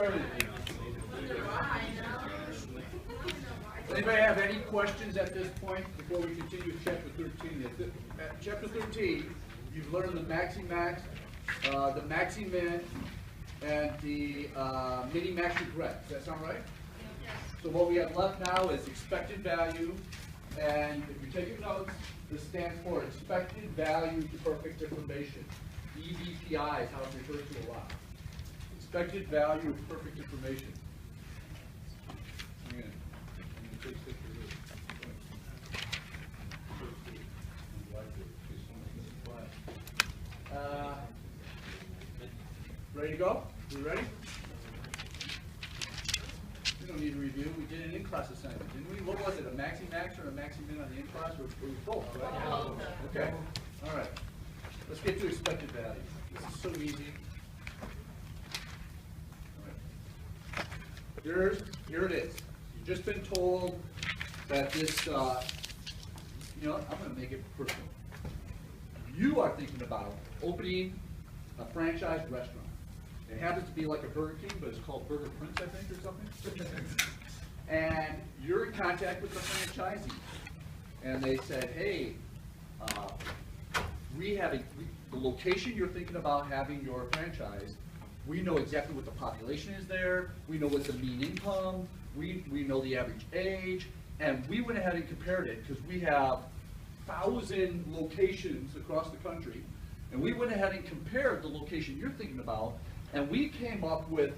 started. Anybody have any questions at this point before we continue with chapter 13? At chapter 13, you've learned the maxi-max, the maxi-min, and the mini-max regret. Does that sound right? Yes. So what we have left now is expected value, and if you're taking notes, this stands for expected value to perfect information. EVPI is how it's referred to a lot. Expected value of perfect information. Ready to go? We ready? We don't need to review. We did an in-class assignment, didn't we? What was it? A maxi-max or a maxi-min on the in-class? Or both, right? Okay. All right. Let's get to expected value. This is so easy. All right. Here it is. You've just been told that this, you know what? I'm going to make it personal. You are thinking about opening a franchise restaurant. It happens to be like a Burger King, but it's called Burger Prince, I think, or something. And you're in contact with the franchisee. And they said, hey, the location you're thinking about having your franchise, we know exactly what the population is there, we know what the mean income, we know the average age, and we went ahead and compared it because we have 1,000 locations across the country, and we went ahead and compared the location you're thinking about, and we came up with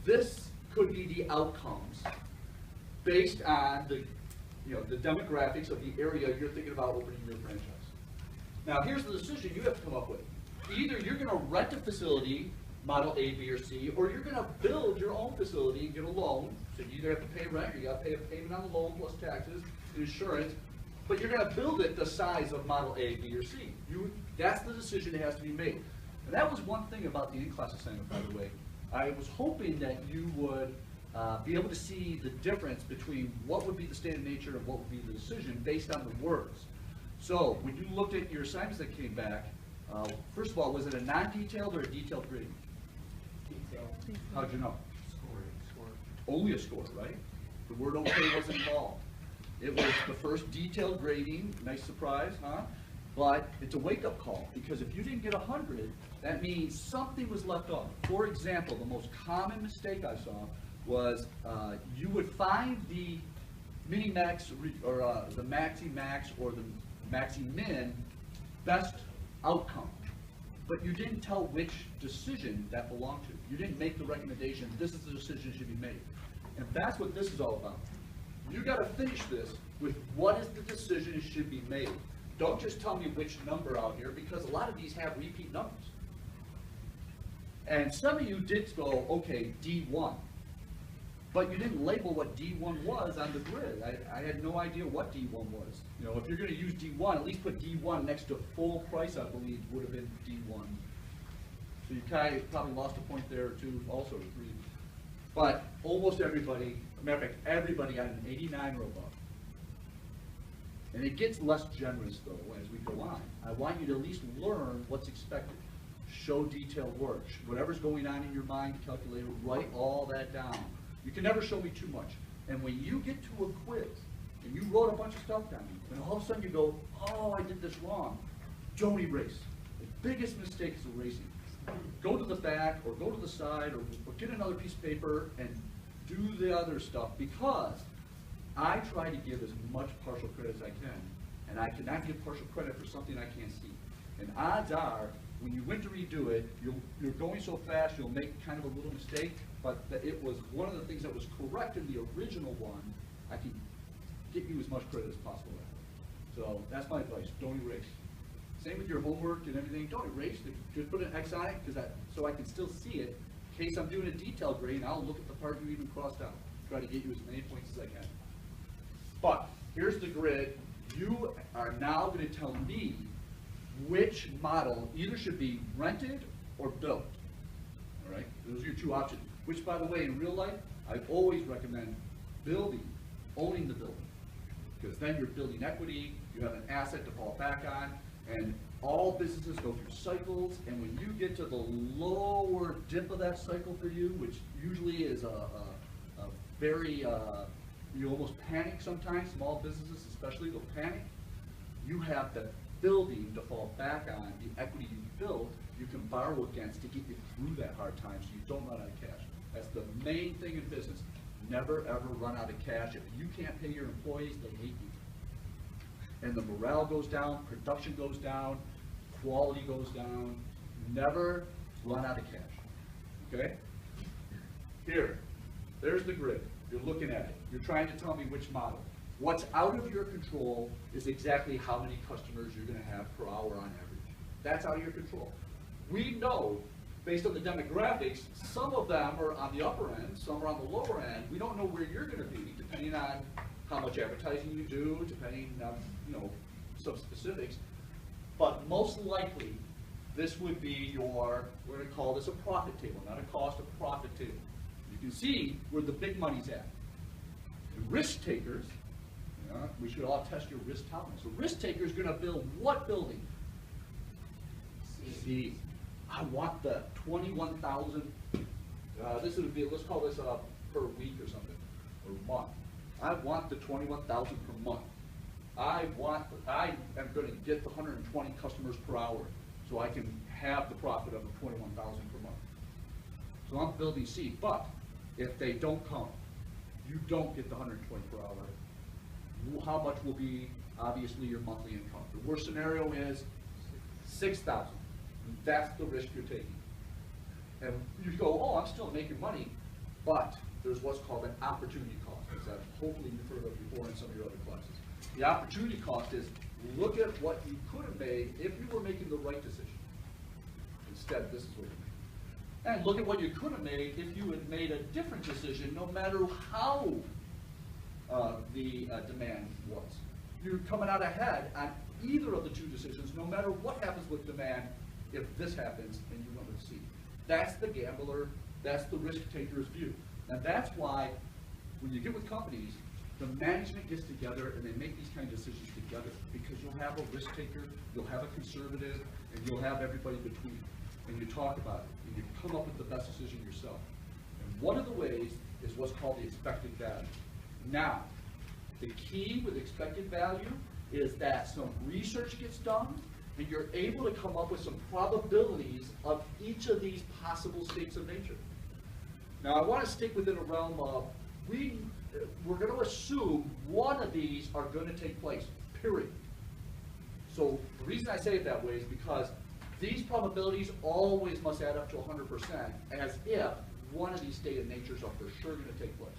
this could be the outcomes based on the, the demographics of the area you're thinking about opening your franchise. Now here's the decision you have to come up with. Either you're going to rent a facility, model A, B, or C, or you're going to build your own facility and get a loan. So you either have to pay rent or you got to pay a payment on the loan plus taxes, insurance, but you're going to build it the size of model A, B, or C. That's the decision that has to be made. And that was one thing about the in-class assignment, by the way. I was hoping that you would be able to see the difference between what would be the state of nature and what would be the decision based on the words. So when you looked at your assignments that came back, first of all, was it a non-detailed or a detailed grading? Detailed. How'd you know? Score. Only a score, right? The word okay wasn't involved. It was the first detailed grading. Nice surprise, huh? But it's a wake-up call, because if you didn't get 100, that means something was left off. For example, the most common mistake I saw was you would find the mini-max or the maxi-max or the maxi-min best outcome, but you didn't tell which decision that belonged to. You didn't make the recommendation, this is the decision that should be made. And that's what this is all about. You got to finish this with what is the decision that should be made. Don't just tell me which number out here, because a lot of these have repeat numbers. And some of you did go, okay, D1. But you didn't label what D1 was on the grid. I had no idea what D1 was. If you're going to use D1, at least put D1 next to full price, I believe, would have been D1. So you probably lost a point there or two also. But almost everybody, matter of fact, everybody got an 89 or above. And it gets less generous, though, as we go on. I want you to at least learn what's expected. Show detailed work. Whatever's going on in your mind, calculate it, write all that down. You can never show me too much. And when you get to a quiz, and you wrote a bunch of stuff down, and all of a sudden you go, oh, I did this wrong, don't erase. The biggest mistake is erasing. Go to the back, or go to the side, or get another piece of paper, and do the other stuff, because I try to give as much partial credit as I can, and I cannot give partial credit for something I can't see. And odds are, when you went to redo it, you're going so fast, you'll make kind of a little mistake, but it was one of the things that was correct in the original one. I can get you as much credit as possible. So that's my advice, don't erase. Same with your homework and everything, don't erase, just put an X on it, so I can still see it. In case I'm doing a detailed grade, I'll look at the part you even crossed out. Try to get you as many points as I can. But here's the grid. You are now going to tell me which model either should be rented or built. All right? Those are your two options. Which, by the way, in real life, I always recommend building, owning the building. Because then you're building equity, you have an asset to fall back on, and all businesses go through cycles, and when you get to the lower dip of that cycle for you, which usually is a very, you almost panic sometimes, small businesses especially will panic, you have the building to fall back on, the equity you built, you can borrow against to get you through that hard time so you don't run out of cash. That's the main thing in business. Never ever run out of cash. If you can't pay your employees, they hate you. And the morale goes down, production goes down, quality goes down. Never run out of cash. Okay? Here, there's the grid. You're looking at it. You're trying to tell me which model. What's out of your control is exactly how many customers you're going to have per hour on average. That's out of your control. We know, based on the demographics, some of them are on the upper end, some are on the lower end. We don't know where you're going to be, depending on how much advertising you do, depending on, some specifics. But most likely, this would be your, we're going to call this a profit table, not a cost, a profit table. You can see where the big money's at. The risk takers, we should all test your risk tolerance. The risk taker is going to build what building? C. I want the 21,000. This would be, let's call this per week or something, or month. I want the 21,000 per month. I am going to get the 120 customers per hour, so I can have the profit of the 21,000 per month. So I'm building C. But if they don't come, you don't get the 120 per hour. How much will be obviously your monthly income? The worst scenario is 6,000. That's the risk you're taking. And you go, oh, I'm still making money, but there's what's called an opportunity cost, that hopefully you've heard of before in some of your other classes. The opportunity cost is look at what you could have made if you were making the right decision. Instead, this is what you made. And look at what you could have made if you had made a different decision, no matter how the demand was. You're coming out ahead on either of the two decisions, no matter what happens with demand, if this happens and you want to see. That's the gambler, that's the risk taker's view. And that's why when you get with companies, the management gets together and they make these kind of decisions together, because you'll have a risk taker, you'll have a conservative, and you'll have everybody between. And you talk about it, and you come up with the best decision yourself. And one of the ways is what's called the expected value. Now, the key with expected value is that some research gets done, and you're able to come up with some probabilities of each of these possible states of nature. Now, I want to stick within a realm of, we're going to assume one of these are going to take place, period. So the reason I say it that way is because these probabilities always must add up to 100%, as if one of these state of natures are for sure going to take place.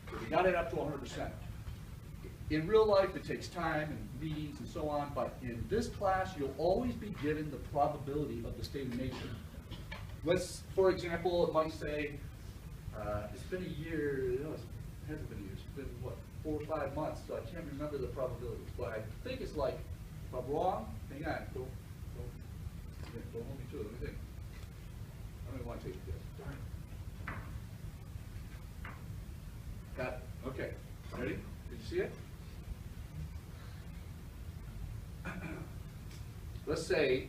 So you got to add up to 100%. In real life, it takes time and meetings and so on, but in this class, you'll always be given the probability of the state of nature. Let's, for example, it might say, it's been a year, it hasn't been a year, it's been, what, 4 or 5 months, so I can't remember the probabilities, but I think it's like, if I'm wrong, hang on, don't hold me to it, let me think. I don't even want to take this. Got it, okay, ready? Did you see it? Let's say,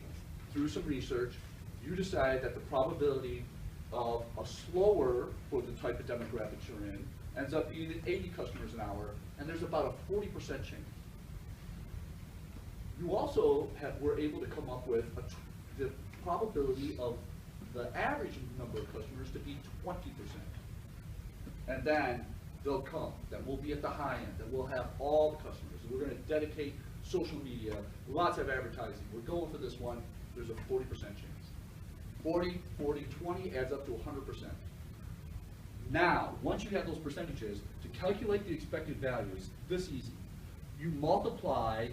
through some research, you decide that the probability of a slower, for the type of demographics you're in, ends up being at 80 customers an hour, and there's about a 40% chance. You also were able to come up with the probability of the average number of customers to be 20%. And then they'll come, that we'll be at the high end, that we'll have all the customers. We're going to dedicate social media, lots of advertising. We're going for this one, there's a 40% chance. 40, 40, 20 adds up to 100%. Now, once you have those percentages, to calculate the expected values, this easy. You multiply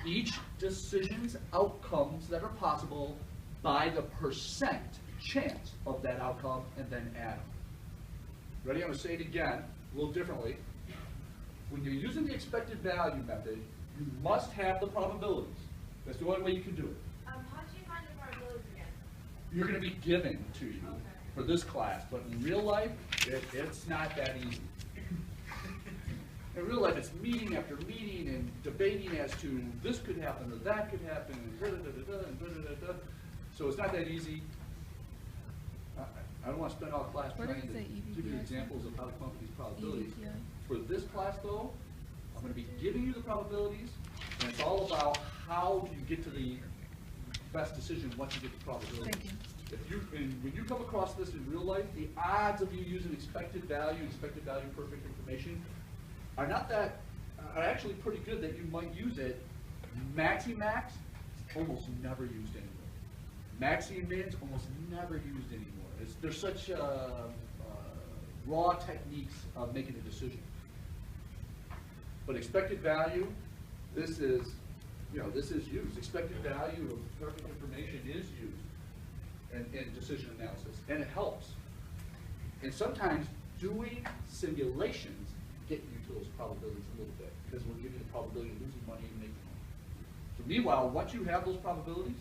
each decision's outcomes that are possible by the percent chance of that outcome, and then add them. Ready? I'm going to say it again, a little differently. When you're using the expected value method, you must have the probabilities. That's the only way you can do it. How do you find the probabilities again? You're going to be given to you for this class, but in real life, it's not that easy. In real life, it's meeting after meeting and debating as to this could happen or that could happen, and da-da-da-da-da, and da-da-da-da. So it's not that easy. I don't want to spend all class What trying does to it say, give you EVPI? examples of how to come up with these probabilities. EVPI. For this class, though, I'm going to be giving you the probabilities, and it's all about how you get to the best decision once you get the probability. Thank you. When you come across this in real life, the odds of you using expected value perfect information are actually pretty good that you might use it. Maxi-max is almost never used anymore. Maxi and mins almost never used anymore. They're such raw techniques of making a decision. But expected value, this is used. Expected value of perfect information is used in decision analysis, and it helps. And sometimes doing simulations get you to those probabilities a little bit, because we'll give you the probability of losing money and making money. So meanwhile, once you have those probabilities,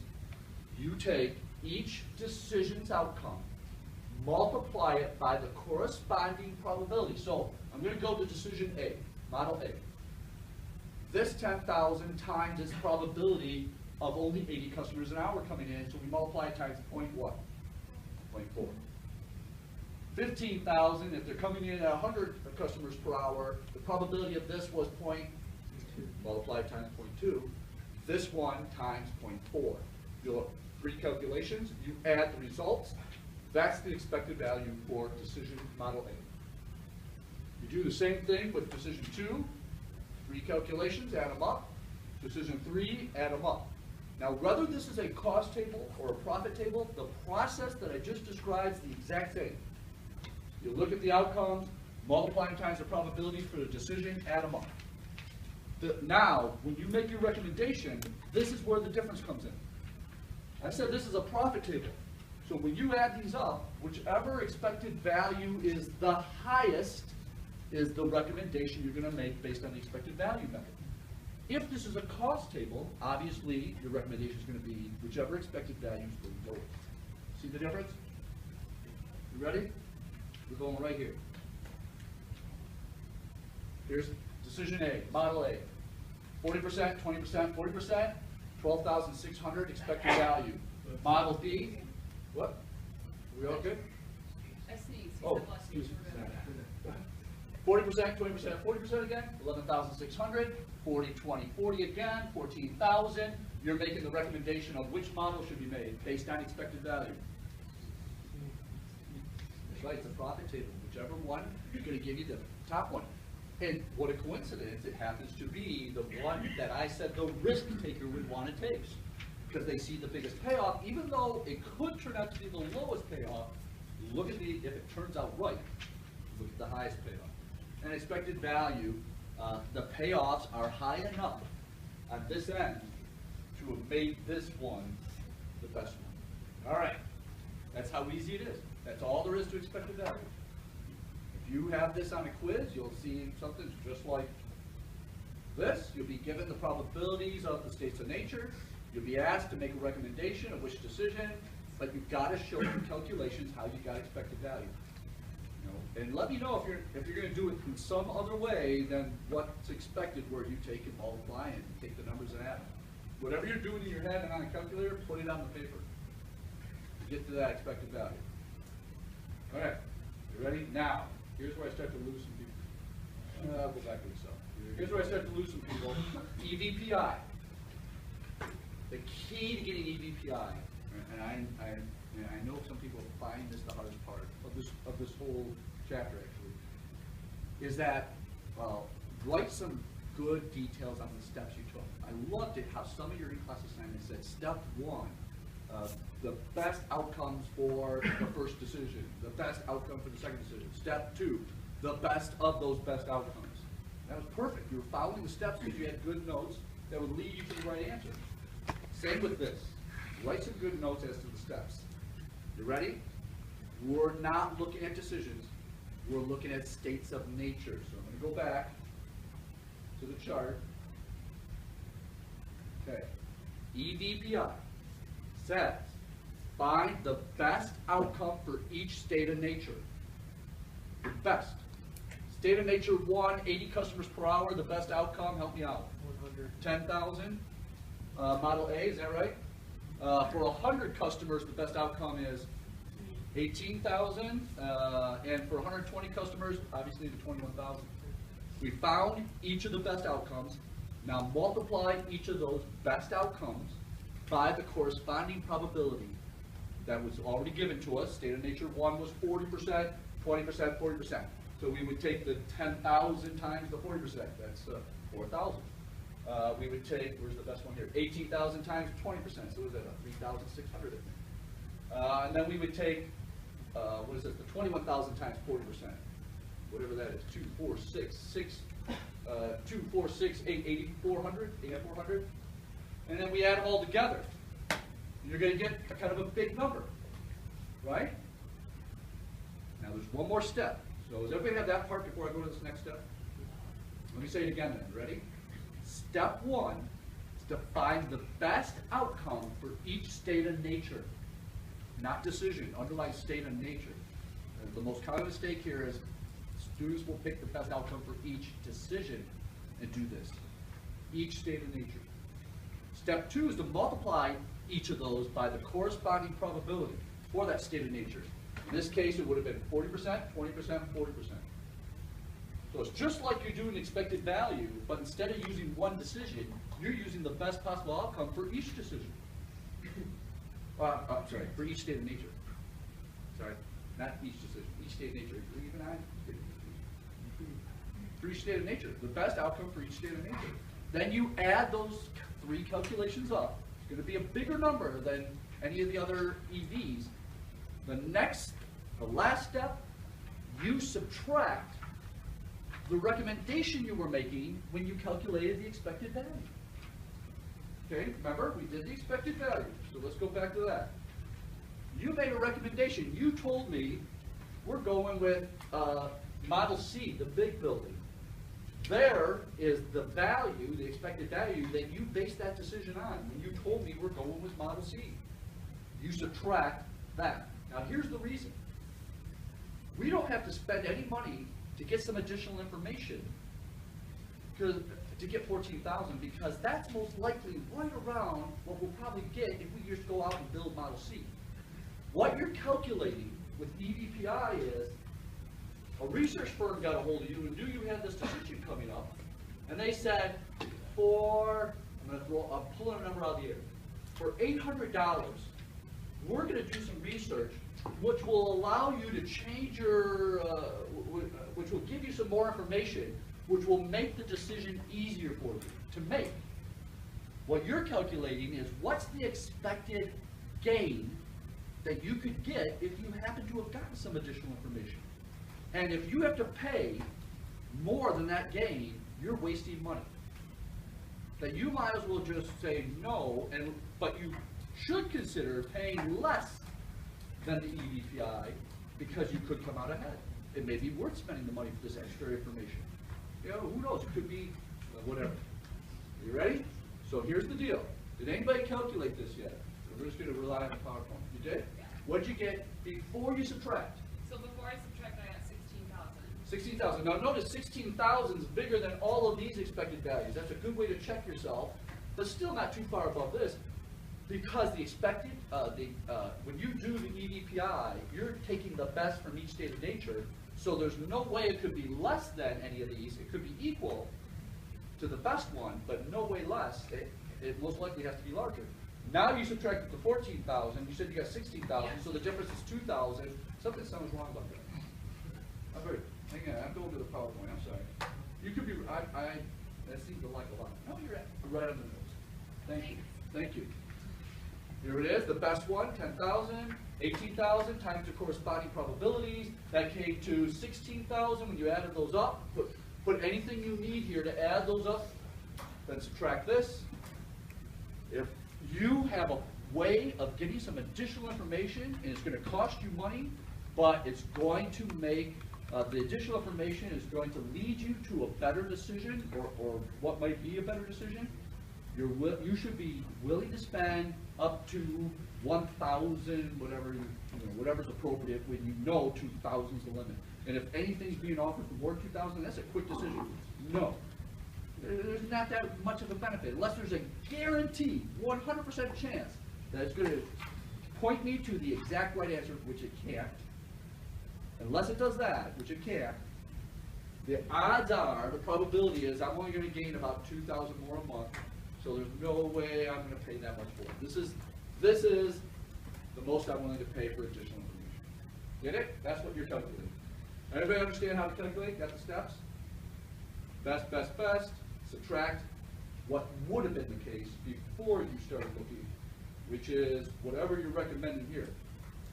you take each decision's outcome, multiply it by the corresponding probability. So I'm going to go to decision A, model A. This 10,000 times its probability of only 80 customers an hour coming in, so we multiply it times 0.1, 0.4. 15,000, if they're coming in at 100 customers per hour, the probability of this was 0.2, multiply it times 0.2. This one times 0.4. You'll have 3 calculations, you add the results. That's the expected value for decision model A. You do the same thing with decision 2, 3 calculations, add them up. Decision 3, add them up. Now, whether this is a cost table or a profit table, the process that I just described is the exact same. You look at the outcomes, multiply them times the probabilities for the decision, add them up. Now, when you make your recommendation, this is where the difference comes in. I said this is a profit table. So when you add these up, whichever expected value is the highest is the recommendation you're going to make based on the expected value method. If this is a cost table, obviously your recommendation is going to be whichever expected value is the lowest. See the difference? You ready? We're going right here. Here's decision A, model A. 40%, 20%, 40%, 12,600 expected value. Model B, what? Are we all good? Oh, excuse me. 40%, 20%, 40% again, 11,600, 40, 20, 40 again, 14,000. You're making the recommendation of which model should be made based on expected value. That's right, it's a profit table. Whichever one is going to give you the top one. And what a coincidence, it happens to be the one that I said the risk taker would want to take. Because they see the biggest payoff, even though it could turn out to be the lowest payoff, look at if it turns out right, look at the highest payoff. And expected value, the payoffs are high enough on this end to have made this one the best one. All right, that's how easy it is. That's all there is to expected value. If you have this on a quiz, you'll see something just like this. You'll be given the probabilities of the states of nature. You'll be asked to make a recommendation of which decision, but you've got to show in calculations how you got expected value. And let me know if you're going to do it in some other way than what's expected, where you take and multiply and take the numbers and add them. Whatever you're doing in your head and on a calculator, put it on the paper to get to that expected value. All right, you ready? Now, here's where I start to lose some people. I'll go back to this up. Here's where I start to lose some people. EVPI. The key to getting EVPI, and I know some people find this the hardest part of this whole chapter actually, is that write some good details on the steps you took. I loved it how some of your in-class assignments said step 1, the best outcomes for the first decision, the best outcome for the second decision. Step 2, the best of those best outcomes. That was perfect. You were following the steps because you had good notes that would lead you to the right answer. Same with this. Write some good notes as to the steps. You ready? We're not looking at decisions. We're looking at states of nature. So I'm going to go back to the chart. Okay. EVPI says find the best outcome for each state of nature. The best. State of Nature 1, 80 customers per hour, the best outcome, help me out. 100. 10,000. Model A, is that right? For 100 customers, the best outcome is 18,000. And for 120 customers, obviously the 21,000. We found each of the best outcomes. Now multiply each of those best outcomes by the corresponding probability that was already given to us. State of Nature 1 was 40%, 20%, 40%. So we would take the 10,000 times the 40%, that's 4,000. We would take, where's the best one here? 18,000 times 20%, so what is that, 3,600 I think. And then we would take, what is it, the 21,000 times 40%, whatever that is, 2, 4, 6, 8, 8,400, 8,400. And then we add them all together. You're going to get a kind of a big number, right? Now there's one more step. So does everybody have that part before I go to this next step? Let me say it again then. Ready? Step 1 is to find the best outcome for each state of nature. Not decision, underlying state of nature. And the most common mistake here is students will pick the best outcome for each decision and do this. Each state of nature. Step 2 is to multiply each of those by the corresponding probability for that state of nature. In this case, it would have been 40%, 20%, 40%. So it's just like you do an expected value, but instead of using one decision, you're using the best possible outcome for each decision. Sorry, for each state of nature. Sorry, not each decision, each state of nature. Even for each state of nature, the best outcome for each state of nature. Then you add those 3 calculations up. It's going to be a bigger number than any of the other EVs. The last step, you subtract the recommendation you were making when you calculated the expected value. Okay, remember, we did the expected value, so let's go back to that. You made a recommendation. You told me we're going with Model C, the big building. There is the value, the expected value that you based that decision on when you told me we're going with Model C. You subtract that. Now here's the reason. We don't have to spend any money to get some additional information to get 14,000 because that's most likely right around what we'll probably get if we just go out and build Model C. What you're calculating with EVPI is a research firm got a hold of you and knew you had this decision coming up, and they said, I'm pulling a number out of the air. For $800, we're going to do some research which will allow you to change your, which will give you some more information, which will make the decision easier for you to make. What you're calculating is what's the expected gain that you could get if you happen to have gotten some additional information. And if you have to pay more than that gain, you're wasting money. That you might as well just say no, but you should consider paying less than the EVPI because you could come out ahead. It may be worth spending the money for this extra information. You know, who knows? It could be whatever. You ready? So here's the deal. Did anybody calculate this yet? We're just going to rely on the PowerPoint. You did? Yeah. What did you get before you subtract? So before I subtract, I got 16,000. 16,000. Now notice 16,000 is bigger than all of these expected values. That's a good way to check yourself, but still not too far above this. Because the expected, when you do the EVPI, you're taking the best from each state of nature, so there's no way it could be less than any of these. It could be equal to the best one, but no way less. It most likely has to be larger. Now you subtract the 14,000, you said you got 16,000, so the difference is 2,000. Something sounds wrong about that. Hang on, I'm going to the PowerPoint, I'm sorry. You could be, that seems to like a lot. No, you're right on the nose. Thank you. Thank you. Here it is, the best one, 10,000, 18,000 times the corresponding probabilities. That came to 16,000 when you added those up. Put anything you need here to add those up, then subtract this. If you have a way of getting some additional information, and it's going to cost you money, but it's going to make, the additional information is going to lead you to a better decision, or what might be a better decision, You should be willing to spend up to 1,000, whatever's appropriate when you know 2,000 is the limit. And if anything's being offered for more than 2,000, that's a quick decision. No. There's not that much of a benefit, unless there's a guaranteed 100% chance that it's going to point me to the exact right answer, which it can't. Unless it does that, which it can't, the odds are, the probability is, I'm only going to gain about 2,000 more a month, so there's no way I'm going to pay that much for it. This is the most I'm willing to pay for additional information. Get it? That's what you're calculating. Everybody understand how to calculate? Got the steps? Best, best, best. Subtract what would have been the case before you started looking, which is whatever you're recommending here.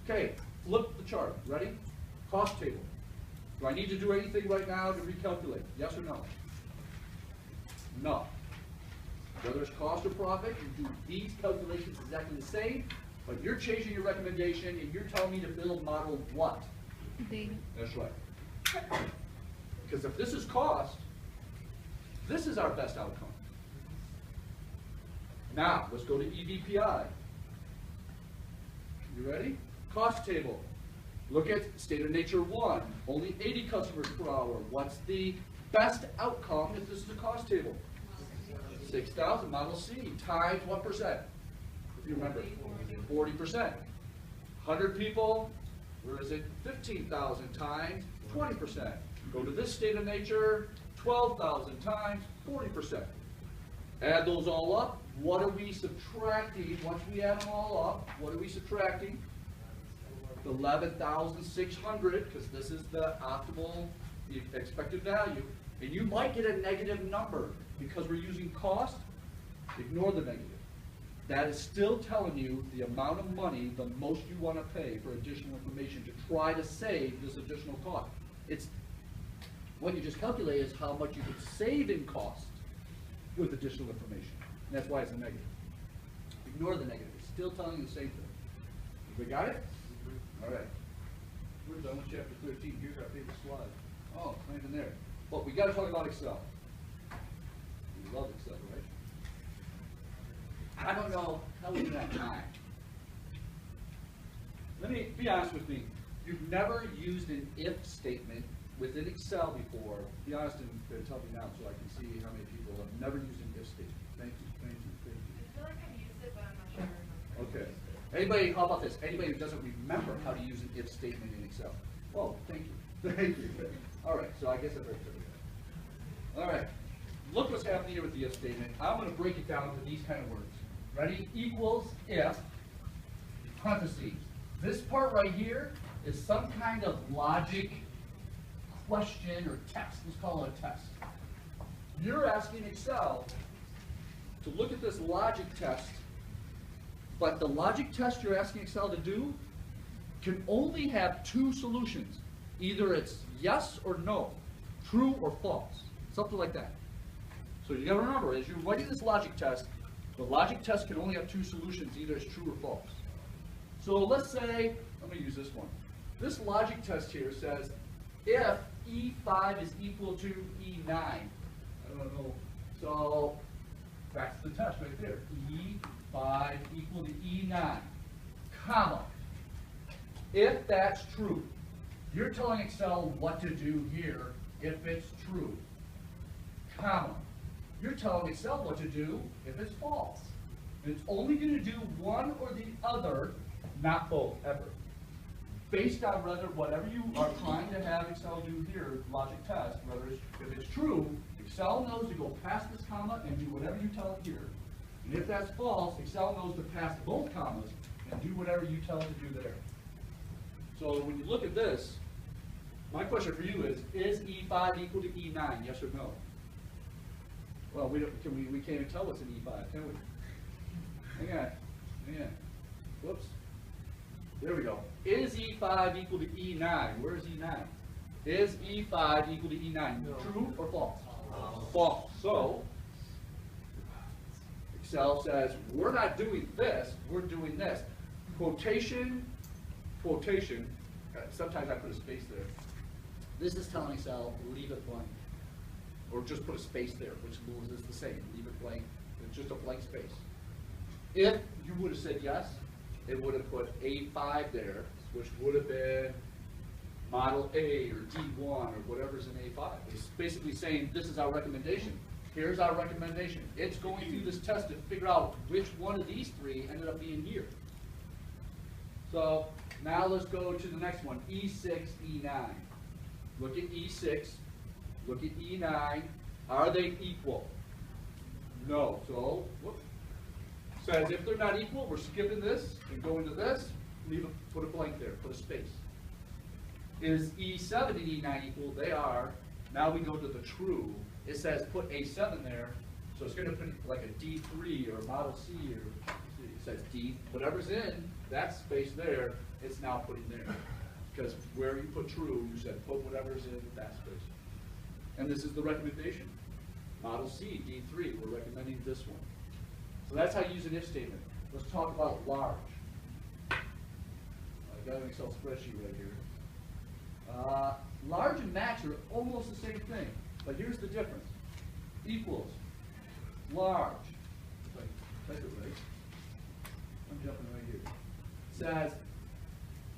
Okay, flip the chart. Ready? Cost table. Do I need to do anything right now to recalculate? Yes or no? No. Whether it's cost or profit, you do these calculations exactly the same, but you're changing your recommendation and you're telling me to build model what? Data. That's right. Because if this is cost, this is our best outcome. Now, let's go to EVPI. You ready? Cost table. Look at state of nature 1, only 80 customers per hour. What's the best outcome if this is a cost table? 6,000, model C, times what percent? If you remember, 40%. 100 people, where is it? 15,000 times 20%. Go to this state of nature, 12,000 times 40%. Add those all up. What are we subtracting? Once we add them all up, what are we subtracting? 11,600, because this is the optimal expected value. And you might get a negative number because we're using cost. Ignore the negative. That is still telling you the amount of money, the most you want to pay for additional information to try to save this additional cost. It's what you just calculate is how much you could save in cost with additional information. And that's why it's a negative. Ignore the negative. It's still telling you the same thing. We got it? All right. We're done with chapter 13. Here's our favorite slide. Oh, it's not even there. But we got to talk about Excel. We love Excel, right? I don't know how we didn't have time. Let me be honest with me. You've never used an if statement within Excel before. Be honest and tell me now so I can see how many people have never used an if statement. Thank you, thank you, thank you. I feel like I've used it, but I'm not sure. Okay. Anybody, how about this? Anybody who doesn't remember how to use an if statement in Excel? Oh, thank you. Thank you. All right, so I guess I better tell you that. All right. Look what's happening here with the if statement. I'm going to break it down to these kind of words. Ready? Equals if, parentheses. This part right here is some kind of logic question or test. Let's call it a test. You're asking Excel to look at this logic test, but the logic test you're asking Excel to do can only have two solutions. Either it's yes or no, true or false, something like that. So you got to remember, as you're writing this logic test, the logic test can only have two solutions, either it's true or false. So let's say, let me use this one. This logic test here says, if E5 is equal to E9, I don't know, so that's the test right there. E5 equal to E9, comma. If that's true, you're telling Excel what to do here if it's true, comma. You're telling Excel what to do if it's false. And it's only going to do one or the other, not both, ever. Based on whatever you are trying to have Excel do here, logic test, if it's true, Excel knows to go past this comma and do whatever you tell it here. And if that's false, Excel knows to pass both commas and do whatever you tell it to do there. So when you look at this, my question for you is E5 equal to E9, yes or no? Well, we can't even tell what's in E5, can we? Hang on. Whoops. There we go. Is E5 equal to E9? Where is E9? Is E5 equal to E9? No. True or false? False. So, Excel says, we're not doing this, we're doing this. Quotation, quotation, sometimes I put a space there. This is telling Excel, leave it blank. Or just put a space there, which is the same, leave it blank. It's just a blank space. If you would have said yes, it would have put A5 there, which would have been Model A or D1 or whatever's in A5. It's basically saying, this is our recommendation. Here's our recommendation. It's going through this test to figure out which one of these three ended up being here. So now let's go to the next one, E6, E9. Look at E6, look at E9. Are they equal? No. So, whoops. Says if they're not equal, we're skipping this and going to this. Put a blank there, put a space. Is E7 and E9 equal? They are. Now we go to the true. It says put A7 there, so it's going to put like a D3 or a Model C, or it says D. Whatever's in that space there, it's now putting there. Because where you put true, you said put whatever's in that space. And this is the recommendation. Model C, D3, we're recommending this one. So that's how you use an if statement. Let's talk about large. I've got an Excel spreadsheet right here. Large and max are almost the same thing, but here's the difference. Equals, large, type it right. I'm jumping right here. Says,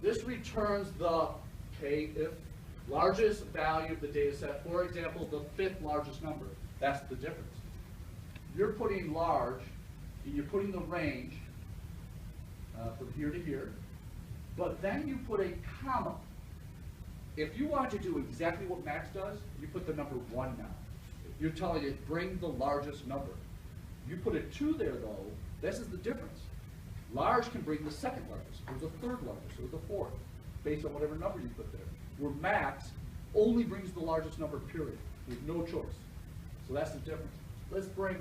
this returns the if largest value of the data set, for example, the fifth largest number. That's the difference. You're putting large, and you're putting the range from here to here, but then you put a comma. If you want to do exactly what max does, you put the number 1 now. You're telling it, bring the largest number. You put a 2 there though, this is the difference. Large can bring the second largest, or the third largest, or the fourth, based on whatever number you put there. Where max only brings the largest number, period. There's no choice. So that's the difference.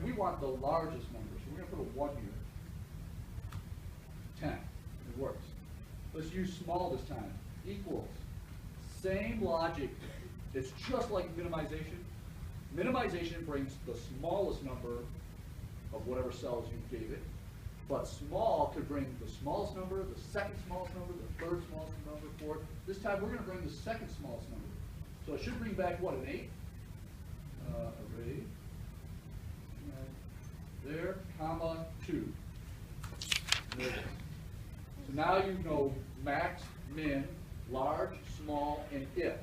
We want the largest number, so we're going to put a 1 here. 10, it works. Let's use small this time, equals. Same logic, it's just like minimization. Minimization brings the smallest number of whatever cells you gave it, but small could bring the smallest number, the second smallest number, the third smallest number, fourth. This time we're going to bring the second smallest number. So it should bring back what, an 8? Array. There, comma, 2. There it is. So now you know max, min, large, small, and if.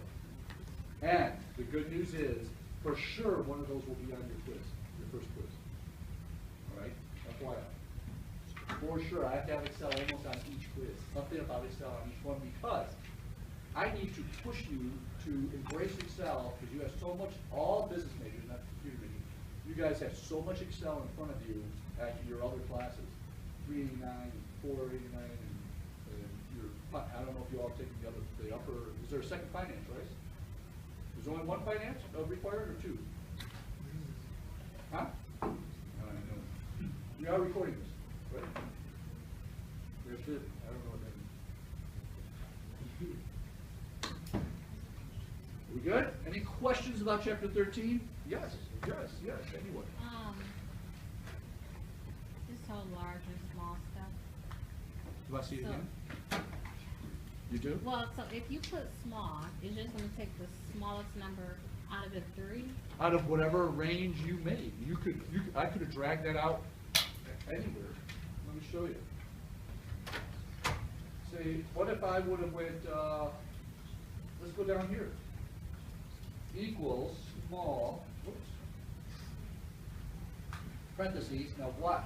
And the good news is, for sure, one of those will be on your quiz, your first quiz. All right? FYI. For sure, I have to have Excel almost on each quiz. Something about Excel on each one, because I need to push you to embrace Excel, because you have so much, all business majors, not computer majors, you guys have so much Excel in front of you at your other classes. 389 and 489 and your, I don't know if you all take the upper, is there a second finance, right? Is there only one finance required or 2? Huh? I don't know. We are recording this, right? We should. I don't know what that means. We good? Any questions about chapter 13? Yes, anyone? This whole large and small stuff. Do I see it again? You do? Well, so if you put small, it's just going to take the smallest number out of the 3? Out of whatever range you made. I could have dragged that out anywhere. Let me show you. Say, what if I would have went, let's go down here. Equals small, whoops, parentheses, now what?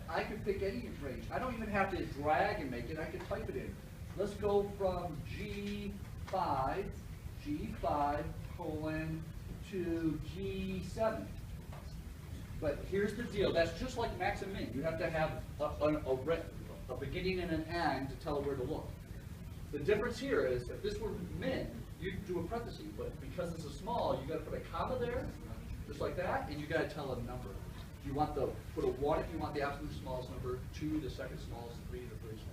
I could pick any range. I don't even have to drag and make it, I could type it in. Let's go from G5 colon to G7. But here's the deal, that's just like max and min. You have to have a beginning and an end to tell it where to look. The difference here is, if this were min, you'd do a parenthesis, but because it's a small, you got to put a comma there, just like that, and you got to tell a number. You want put a 1 if you want the absolute smallest number, 2 the second smallest, 3 the third smallest.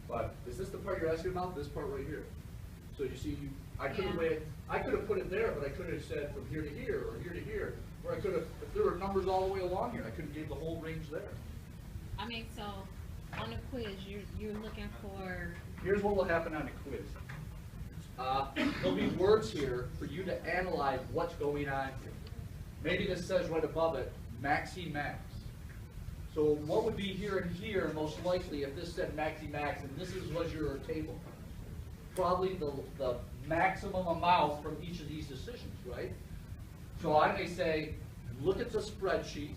But is this the part you're asking about? This part right here. So you see, I could have put it there, but I could have said from here to here or here to here, or I could have, if there were numbers all the way along here, I could have gave the whole range there. I mean, so on the quiz, you're looking for. Here's what will happen on a quiz. There'll be words here for you to analyze what's going on here. Maybe this says right above it, maxi max. So what would be here and here, most likely, if this said maxi max, and was your table? Probably the maximum amount from each of these decisions, right? So I may say, look at the spreadsheet,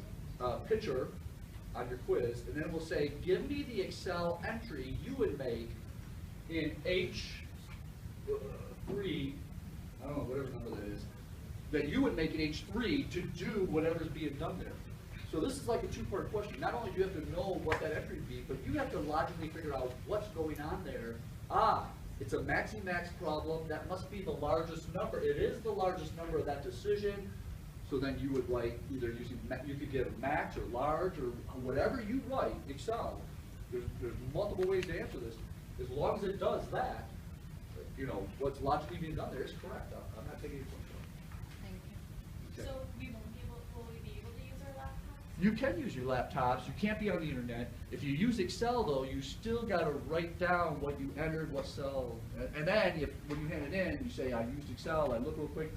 picture on your quiz, and then we'll say, give me the Excel entry you would make in H3, I don't know, whatever number that is, that you would make in H3 to do whatever's being done there. So this is like a two-part question. Not only do you have to know what that entry would be, but you have to logically figure out what's going on there. It's a maxi-max problem. That must be the largest number. It is the largest number of that decision. So then you would like either using, you could get a max or large or whatever you write, Excel. There's multiple ways to answer this. As long as it does that, you know, what's logically being done there is correct. I'm not taking it from you. Thank you. Okay. So will we be able to use our laptops? You can use your laptops. You can't be on the internet. If you use Excel, though, you still got to write down what you entered, what cell. And then when you hand it in, you say, I used Excel, I look real quick,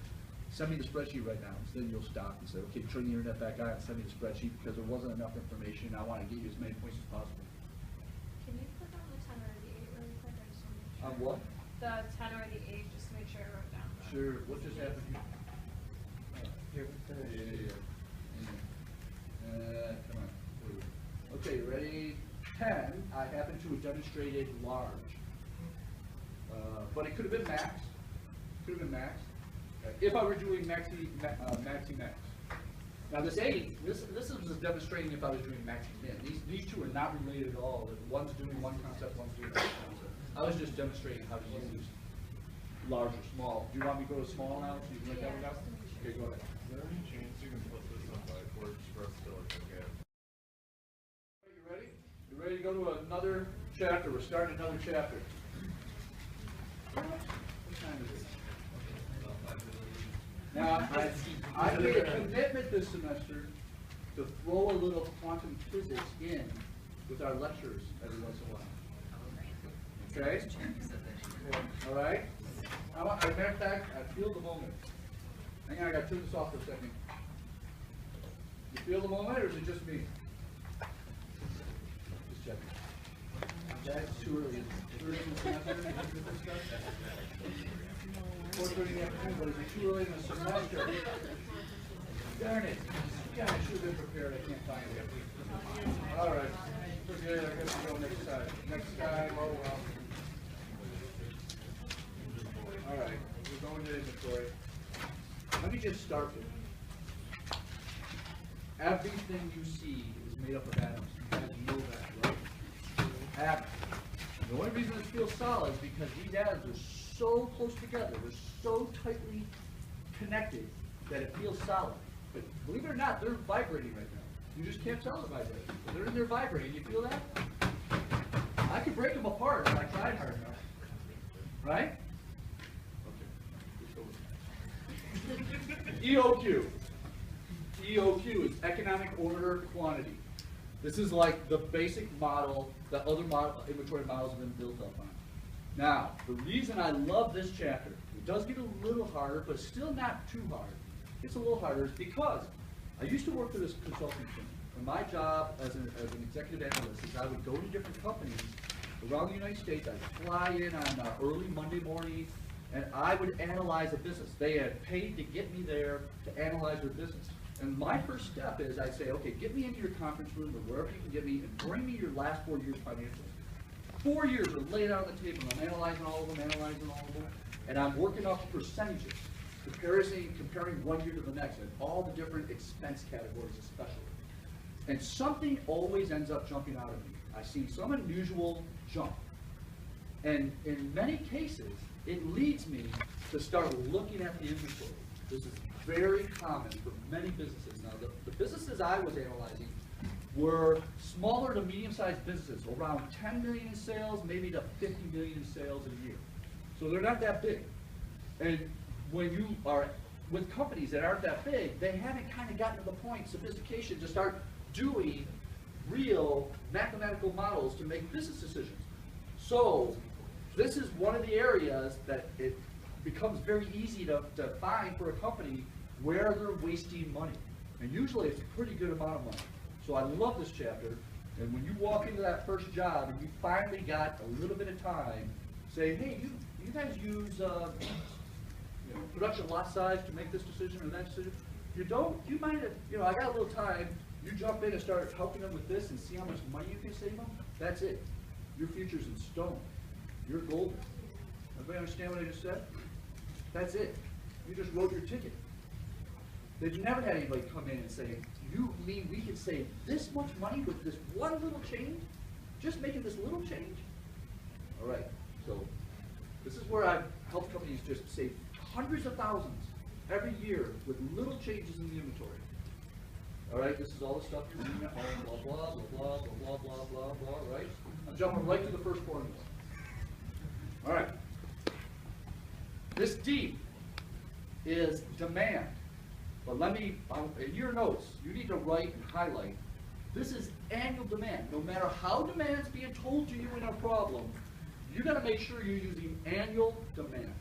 send me the spreadsheet right now. So then you'll stop and say, okay, turn the internet back on and send me the spreadsheet because there wasn't enough information. I want to get you as many points as possible. Can you put on the 10 or the 8 really quick? I just want to make sure. On what? The 10 or the 8, just to make sure I wrote down. Sure. What just happened here? Yeah. Come on. Okay, ready? 10, I happen to have demonstrated large. But it could have been max. Could have been max. If I were doing maxi max. Now this 8, this is just demonstrating if I was doing maxi min. These two are not related at all. One's doing one concept, one's doing another concept. I was just demonstrating how to use large or small. Do you want me to go to small now so you can write that one down? Okay, go ahead. Is there any chance you can put this on whiteboard for us to look at? You ready? You ready to go to another chapter? We're starting another chapter. What time is it? Now, I made a commitment this semester to throw a little quantum physics in with our lectures every once in a while. Okay? All right? As a matter of fact, I feel the moment. Hang on, I got to turn this off for a second. You feel the moment, or is it just me? Just checking. That's too early. Too early in the semester to get this stuff? 4:30 in the afternoon, but is it too early in the semester? Darn it. Yeah, I should have been prepared. I can't find it. All right. Forget it. I guess we'll go next time. Next time, oh well. All right. We're going to inventory. Let me just start with it. Everything you see is made up of atoms. You guys know that, right? Atoms. The only reason it feels solid is because these atoms are so close together, they're so tightly connected that it feels solid. But believe it or not, they're vibrating right now. You just can't tell they're vibrating. But they're in there vibrating. You feel that? I could break them apart if I tried hard enough. Right? Okay. EOQ. EOQ is economic order quantity. This is like the basic model that other inventory models have been built up on. Now, the reason I love this chapter, it does get a little harder, but still not too hard. It's a little harder is because I used to work for this consulting firm. And my job as an executive analyst is I would go to different companies around the United States. I'd fly in on early Monday morning, and I would analyze a business. They had paid to get me there to analyze their business. And my first step is I say, okay, get me into your conference room or wherever you can get me and bring me your last 4 years financials. 4 years are laid out on the table. I'm analyzing all of them, and I'm working off percentages, comparing 1 year to the next, and all the different expense categories especially. And something always ends up jumping out at me. I see some unusual jump. And in many cases, it leads me to start looking at the inventory. This is very common for many businesses. Now, the businesses I was analyzing were smaller to medium-sized businesses, around 10 million in sales, maybe to 50 million in sales a year. So they're not that big. And when you are with companies that aren't that big, they haven't kind of gotten to the point, sophistication, to start doing real mathematical models to make business decisions. So this is one of the areas that it becomes very easy to find for a company where they're wasting money. And usually it's a pretty good amount of money. So I love this chapter, and when you walk into that first job and you finally got a little bit of time, say, hey, you guys use production lot size to make this decision or that decision? You don't? You might have, I got a little time, you jump in and start helping them with this and see how much money you can save them? That's it. Your future's in stone. You're golden. Everybody understand what I just said? That's it. You just wrote your ticket. They've never had anybody come in and say, you mean we could save this much money with this one little change? Just making this little change? All right, so this is where I've helped companies just save hundreds of thousands every year with little changes in the inventory. All right, this is all the stuff you're reading at home, blah, blah, blah, blah, blah, blah, blah, blah, blah, right? I'm jumping right to the first formula. All right. This D is demand. But let me, in your notes, you need to write and highlight, this is annual demand. No matter how demand's being told to you in a problem, you got to make sure you're using annual demand.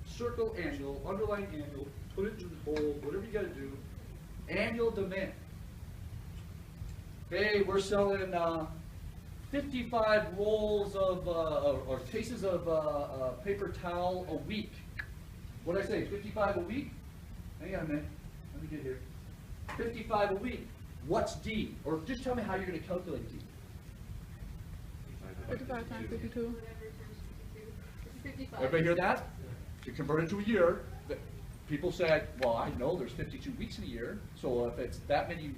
Circle annual, underline annual, put it into the bold, whatever you got to do. Annual demand. Hey, we're selling 55 rolls of, or cases of paper towel a week. What did I say, 55 a week? Hang on a minute, let me get here. 55 a week. What's D? Or just tell me how you're going to calculate D. 55 times 52. 55. Everybody hear that? To convert it to a year, people said, well, I know there's 52 weeks in a year, so if it's that many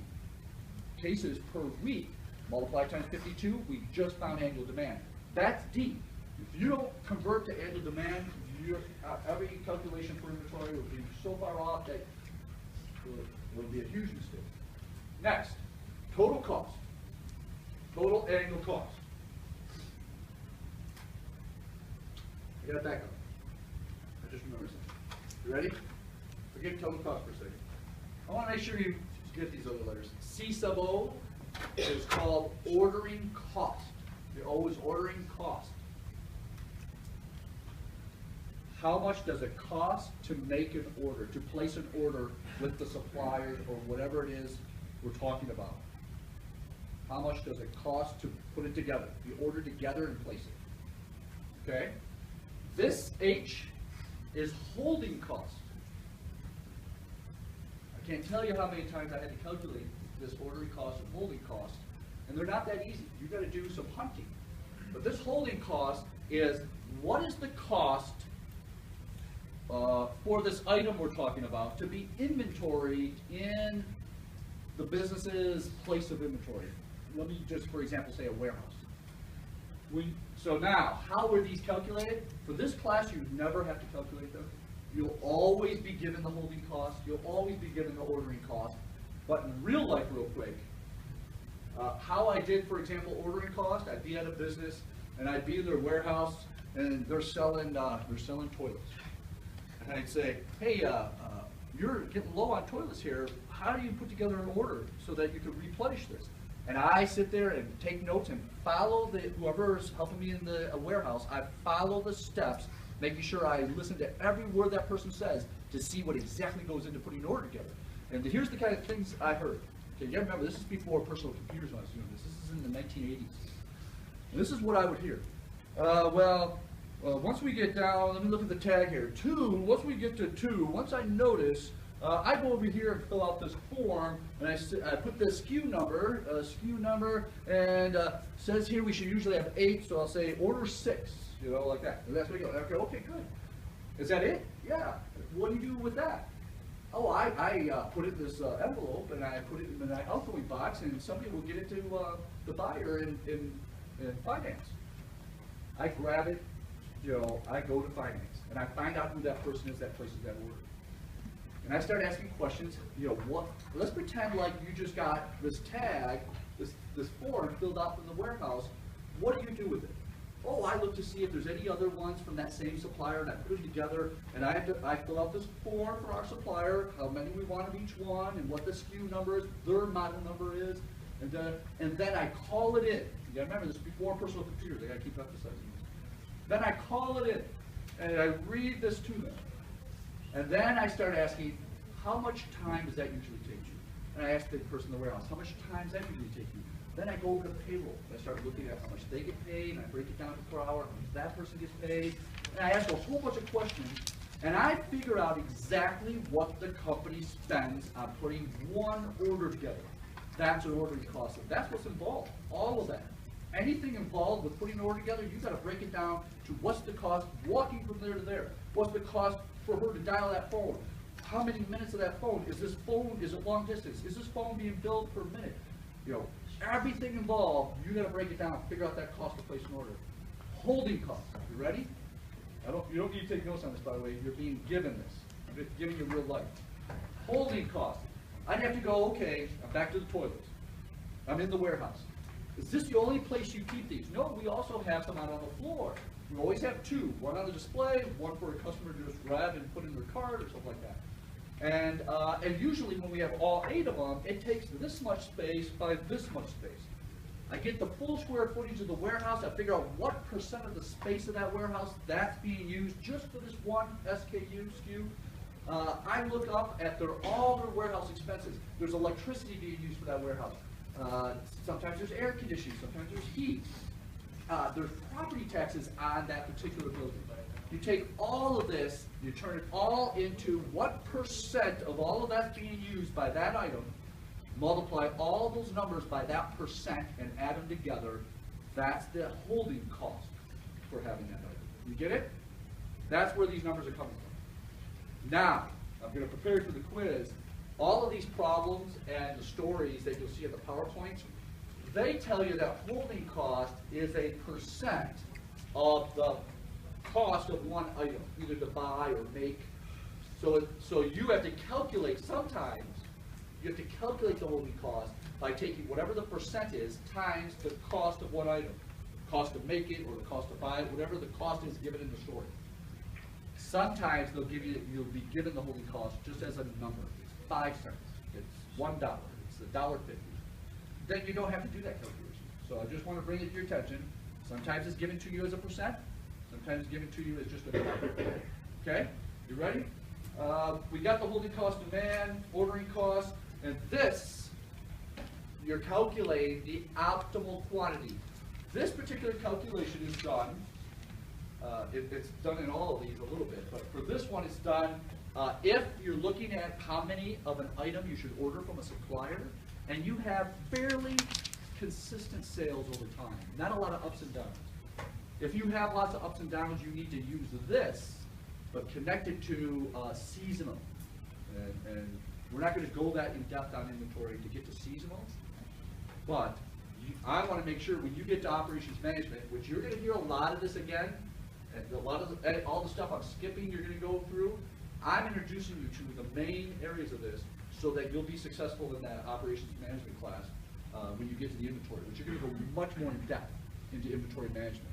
cases per week, multiply times 52, we just found annual demand. That's D. If you don't convert to annual demand, every calculation for inventory will be so far off that it will be a huge mistake. Next, total cost. Total annual cost. I got to back up. I just remembered something. You ready? Forget total cost for a second. I want to make sure you get these other letters. C sub O is called ordering cost. You're always ordering cost. How much does it cost to make an order, to place an order with the supplier or whatever it is we're talking about? How much does it cost to put it together, the order together and place it? Okay? This H is holding cost. I can't tell you how many times I had to calculate this ordering cost and holding cost, and they're not that easy. You've got to do some hunting. But this holding cost is, what is the cost for this item we're talking about to be inventoried in the business's place of inventory? Let me just, for example, say a warehouse. So now, how were these calculated? For this class, you never have to calculate them. You'll always be given the holding cost. You'll always be given the ordering cost. But in real life, real quick, how I did, for example, ordering cost, I'd be at a business, and I'd be in their warehouse, and they're selling toilets. And I'd say, hey, you're getting low on toilets here. How do you put together an order so that you can replenish this? And I sit there and take notes and follow whoever's helping me in the warehouse. I follow the steps, making sure I listen to every word that person says to see what exactly goes into putting an order together. And here's the kind of things I heard. Okay, you remember, this is before personal computers when I was doing this. This is in the 1980s. And this is what I would hear. Once we get down, let me look at the tag here. 2, once we get to 2, once I notice, I go over here and fill out this form, and I put the SKU number, and says here we should usually have 8, so I'll say order 6, like that. And that's what I go. Okay, good. Is that it? Yeah. What do you do with that? Oh, I put it in this envelope, and I put it in an outgoing box, and somebody will get it to the buyer in finance. I grab it, I go to finance, and I find out who that person is that places that order. And I start asking questions, let's pretend like you just got this tag, this form filled out from the warehouse. What do you do with it? Oh, I look to see if there's any other ones from that same supplier, and I put them together, and I fill out this form for our supplier, how many we want of each one, and what the SKU number is, their model number is, and then I call it in. You gotta remember, this is before personal computers, I gotta keep emphasizing this. Then I call it in, and I read this to them. And then I start asking, how much time does that usually take you? And I ask the person in the warehouse, how much time is that going to take you? Then I go over to payroll, and I start looking at how much they get paid, and I break it down to per hour, how much that person gets paid, and I ask a whole bunch of questions, and I figure out exactly what the company spends on putting one order together. That's an ordering cost, and that's what's involved, all of that. Anything involved with putting an order together, you've got to break it down to what's the cost walking from there to there, what's the cost for her to dial that phone, how many minutes of that phone, is it long distance, is this phone being billed per minute? You know, everything involved, you got to break it down, figure out that cost to place an order. Holding cost, you ready? You don't need to take notes on this, by the way, you're being given this. I'm just giving you real life. Holding cost. I'd have to go, okay, I'm back to the toilets. I'm in the warehouse. Is this the only place you keep these? No, we also have some out on the floor. We always have two, one on the display, one for a customer to just grab and put in their cart or something like that. And usually when we have all 8 of them, it takes this much space by this much space. I get the full square footage of the warehouse, I figure out what % of the space of that warehouse that's being used just for this one SKU. I look up at all their warehouse expenses. There's electricity being used for that warehouse. Sometimes there's air conditioning, sometimes there's heat. There's property taxes on that particular building. You take all of this, you turn it all into what % of all of that's being used by that item, multiply all those numbers by that % and add them together. That's the holding cost for having that item. You get it? That's where these numbers are coming from. Now, I'm going to prepare you for the quiz. All of these problems and the stories that you'll see in the PowerPoint, they tell you that holding cost is a % of the cost of one item, either to buy or make. So you have to calculate, sometimes, you have to calculate the holding cost by taking whatever the % is times the cost of one item. Cost to make it or the cost to buy it, whatever the cost is given in the story. Sometimes you'll be given the holding cost just as a number. It's 5 cents, it's $1, it's $1.50. Then you don't have to do that calculation. So I just want to bring it to your attention. Sometimes it's given to you as a %, sometimes it's given to you as just a number. Okay, you ready? We got the holding cost demand, ordering cost, and this, you're calculating the optimal quantity. This particular calculation is done, it's done in all of these a little bit, but for this one it's done if you're looking at how many of an item you should order from a supplier, and you have fairly consistent sales over time, not a lot of ups and downs. If you have lots of ups and downs, you need to use this, but connect it to seasonal. And we're not going to go that in depth on inventory to get to seasonal, but I want to make sure when you get to operations management, which you're going to hear a lot of this again, and all the stuff I'm skipping you're going to go through, I'm introducing you to the main areas of this so that you'll be successful in that operations management class when you get to the inventory, which you're going to go much more in depth into inventory management.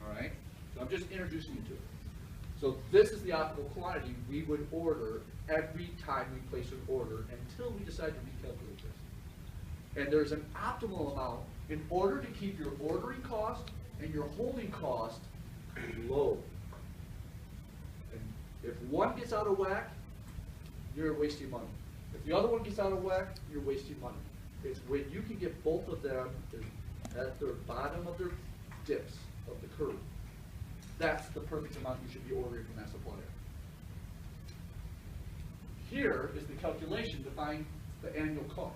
All right? So I'm just introducing you to it. So this is the optimal quantity we would order every time we place an order until we decide to recalculate this. And there's an optimal amount in order to keep your ordering cost and your holding cost low. And if one gets out of whack, you're wasting money. If the other one gets out of whack, you're wasting money. It's when you can get both of them at the bottom of their dips of the curve. That's the perfect amount you should be ordering from that supplier. Here is the calculation to find the annual cost.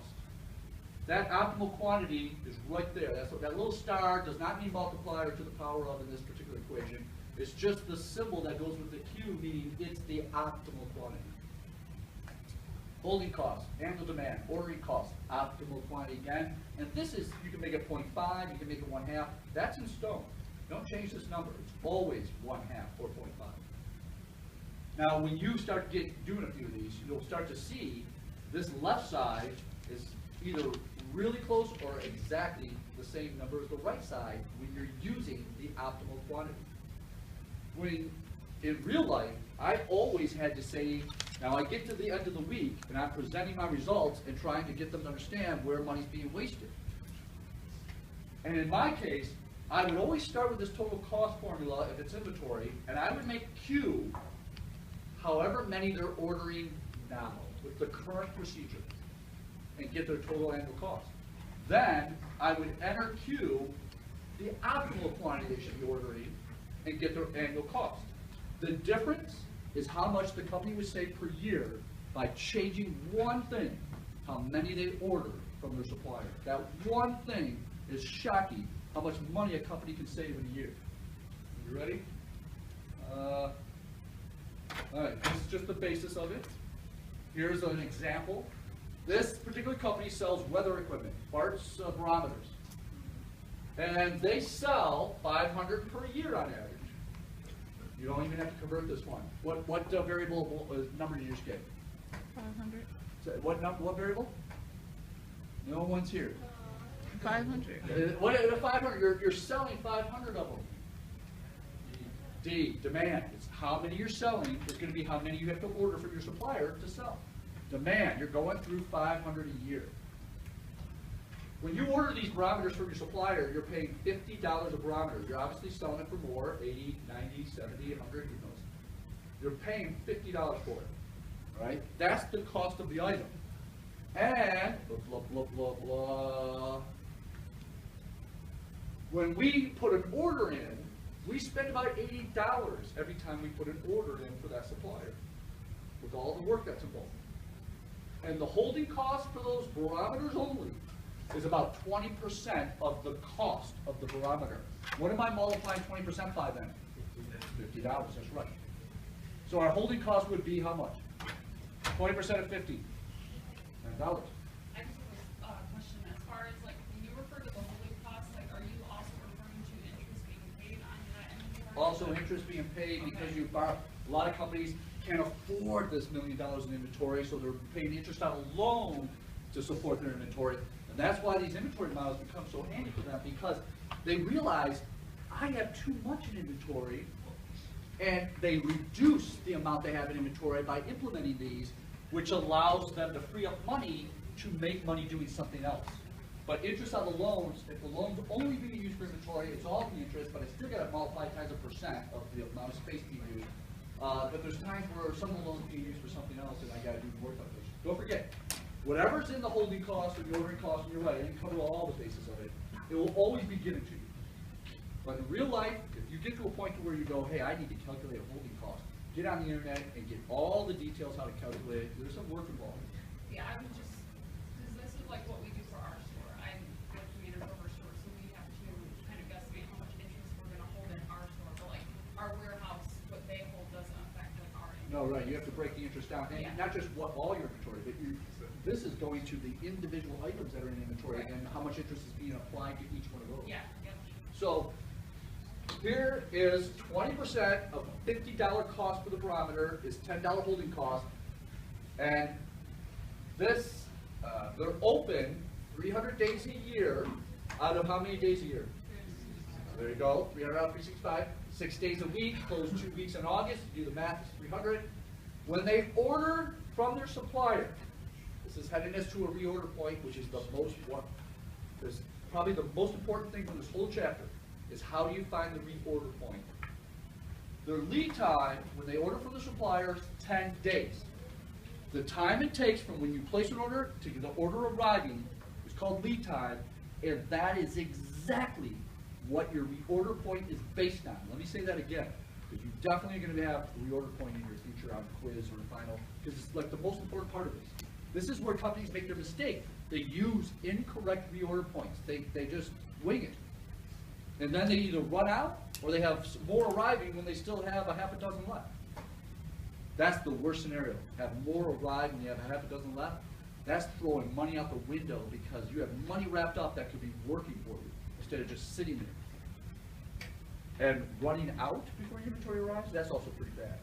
That optimal quantity is right there. That little star does not mean multiplier to the power of in this particular equation. It's just the symbol that goes with the Q, meaning it's the optimal quantity. Holding cost, annual demand, ordering cost, optimal quantity again. And this is, you can make it 0.5, you can make it 1/2. That's in stone. Don't change this number. It's always 1/2 or 0.5. Now, when you start doing a few of these, you'll start to see this left side is either really close or exactly the same number as the right side when you're using the optimal quantity. When in real life, I always had to say, now I get to the end of the week and I'm presenting my results and trying to get them to understand where money's being wasted. And in my case, I would always start with this total cost formula if it's inventory, and I would make Q however many they're ordering now with the current procedure. and get their total annual cost. Then I would enter Q the optimal quantity they should be ordering and get their annual cost. The difference is how much the company would save per year by changing one thing, how many they order from their supplier. That one thing is shocking how much money a company can save in a year. You ready? All right, this is just the basis of it. Here's an example. This particular company sells weather equipment, parts, barometers. And they sell 500 per year on average. You don't even have to convert this one. What variable number did you just get? 500. So what variable? No one's here. 500. What at 500? You're selling 500 of them. D, demand. It's how many you're selling. It's going to be how many you have to order from your supplier to sell. Demand. You're going through 500 a year. When you order these barometers from your supplier, you're paying $50 a barometer. You're obviously selling it for more, 80, 90, 70, 100, who knows. You're paying $50 for it, right? That's the cost of the item. And, blah, blah, blah, blah, blah. When we put an order in, we spend about $80 every time we put an order in for that supplier, with all the work that's involved. And the holding cost for those barometers only is about 20% of the cost of the barometer. What am I multiplying 20% by then? $50, that's right. So our holding cost would be how much? 20% of 50? $10. I just have a question. As far as like, when you refer to the holding costs, like, are you also referring to interest being paid on that inventory? Also interest being paid because you borrow. A lot of companies can't afford this $1 million in inventory, so they're paying interest on a loan to support their inventory. And that's why these inventory models become so handy for them, because they realize I have too much in inventory, and they reduce the amount they have in inventory by implementing these, which allows them to free up money to make money doing something else. But interest on the loans, if the loan's only being used for inventory, it's all the interest, but I still got to multiply times a percent of the amount of space being used. But there's times where some of the loans being used for something else, and I got to do the work on this. Don't forget, whatever's in the holding cost or the ordering cost, and you're right, I didn't cover all the bases of it, it will always be given to you. But in real life, if you get to a point where you go, hey, I need to calculate a holding cost, get on the internet and get all the details how to calculate it. There's some work involved. Yeah, I would just, because this is like what we do for our store. I'm like the manager of our store, so we have to kind of guesstimate how much interest we're gonna hold in our store. But like, our warehouse, what they hold doesn't affect like our inventory. No, right, you have to break the interest down, and Yeah. not just what all your inventory, but this is going to the individual items that are in inventory, Right. and how much interest is being applied to each one of those. Yeah, yeah. So, here is 20% of a $50 cost for the barometer is $10 holding cost, and this, they're open 300 days a year, out of how many days a year? There you go, 300 out of 365, 6 days a week, close 2 weeks in August, you do the math, it's 300. When they order from their supplier, this is heading us to a reorder point, which is the most one. This probably the most important thing from this whole chapter is how do you find the reorder point. Their lead time, when they order from the supplier, is 10 days. The time it takes from when you place an order to the order arriving is called lead time, and that is exactly what your reorder point is based on. Let me say that again, because you definitely are going to have a reorder point in your future on quiz or final, because it's like the most important part of this. This is where companies make their mistake. They use incorrect reorder points. They just wing it. And then they either run out, or they have more arriving when they still have a half a dozen left. That's the worst scenario. Have more arrive when you have a half a dozen left. That's throwing money out the window, because you have money wrapped up that could be working for you, instead of just sitting there. And running out before your inventory arrives, that's also pretty bad.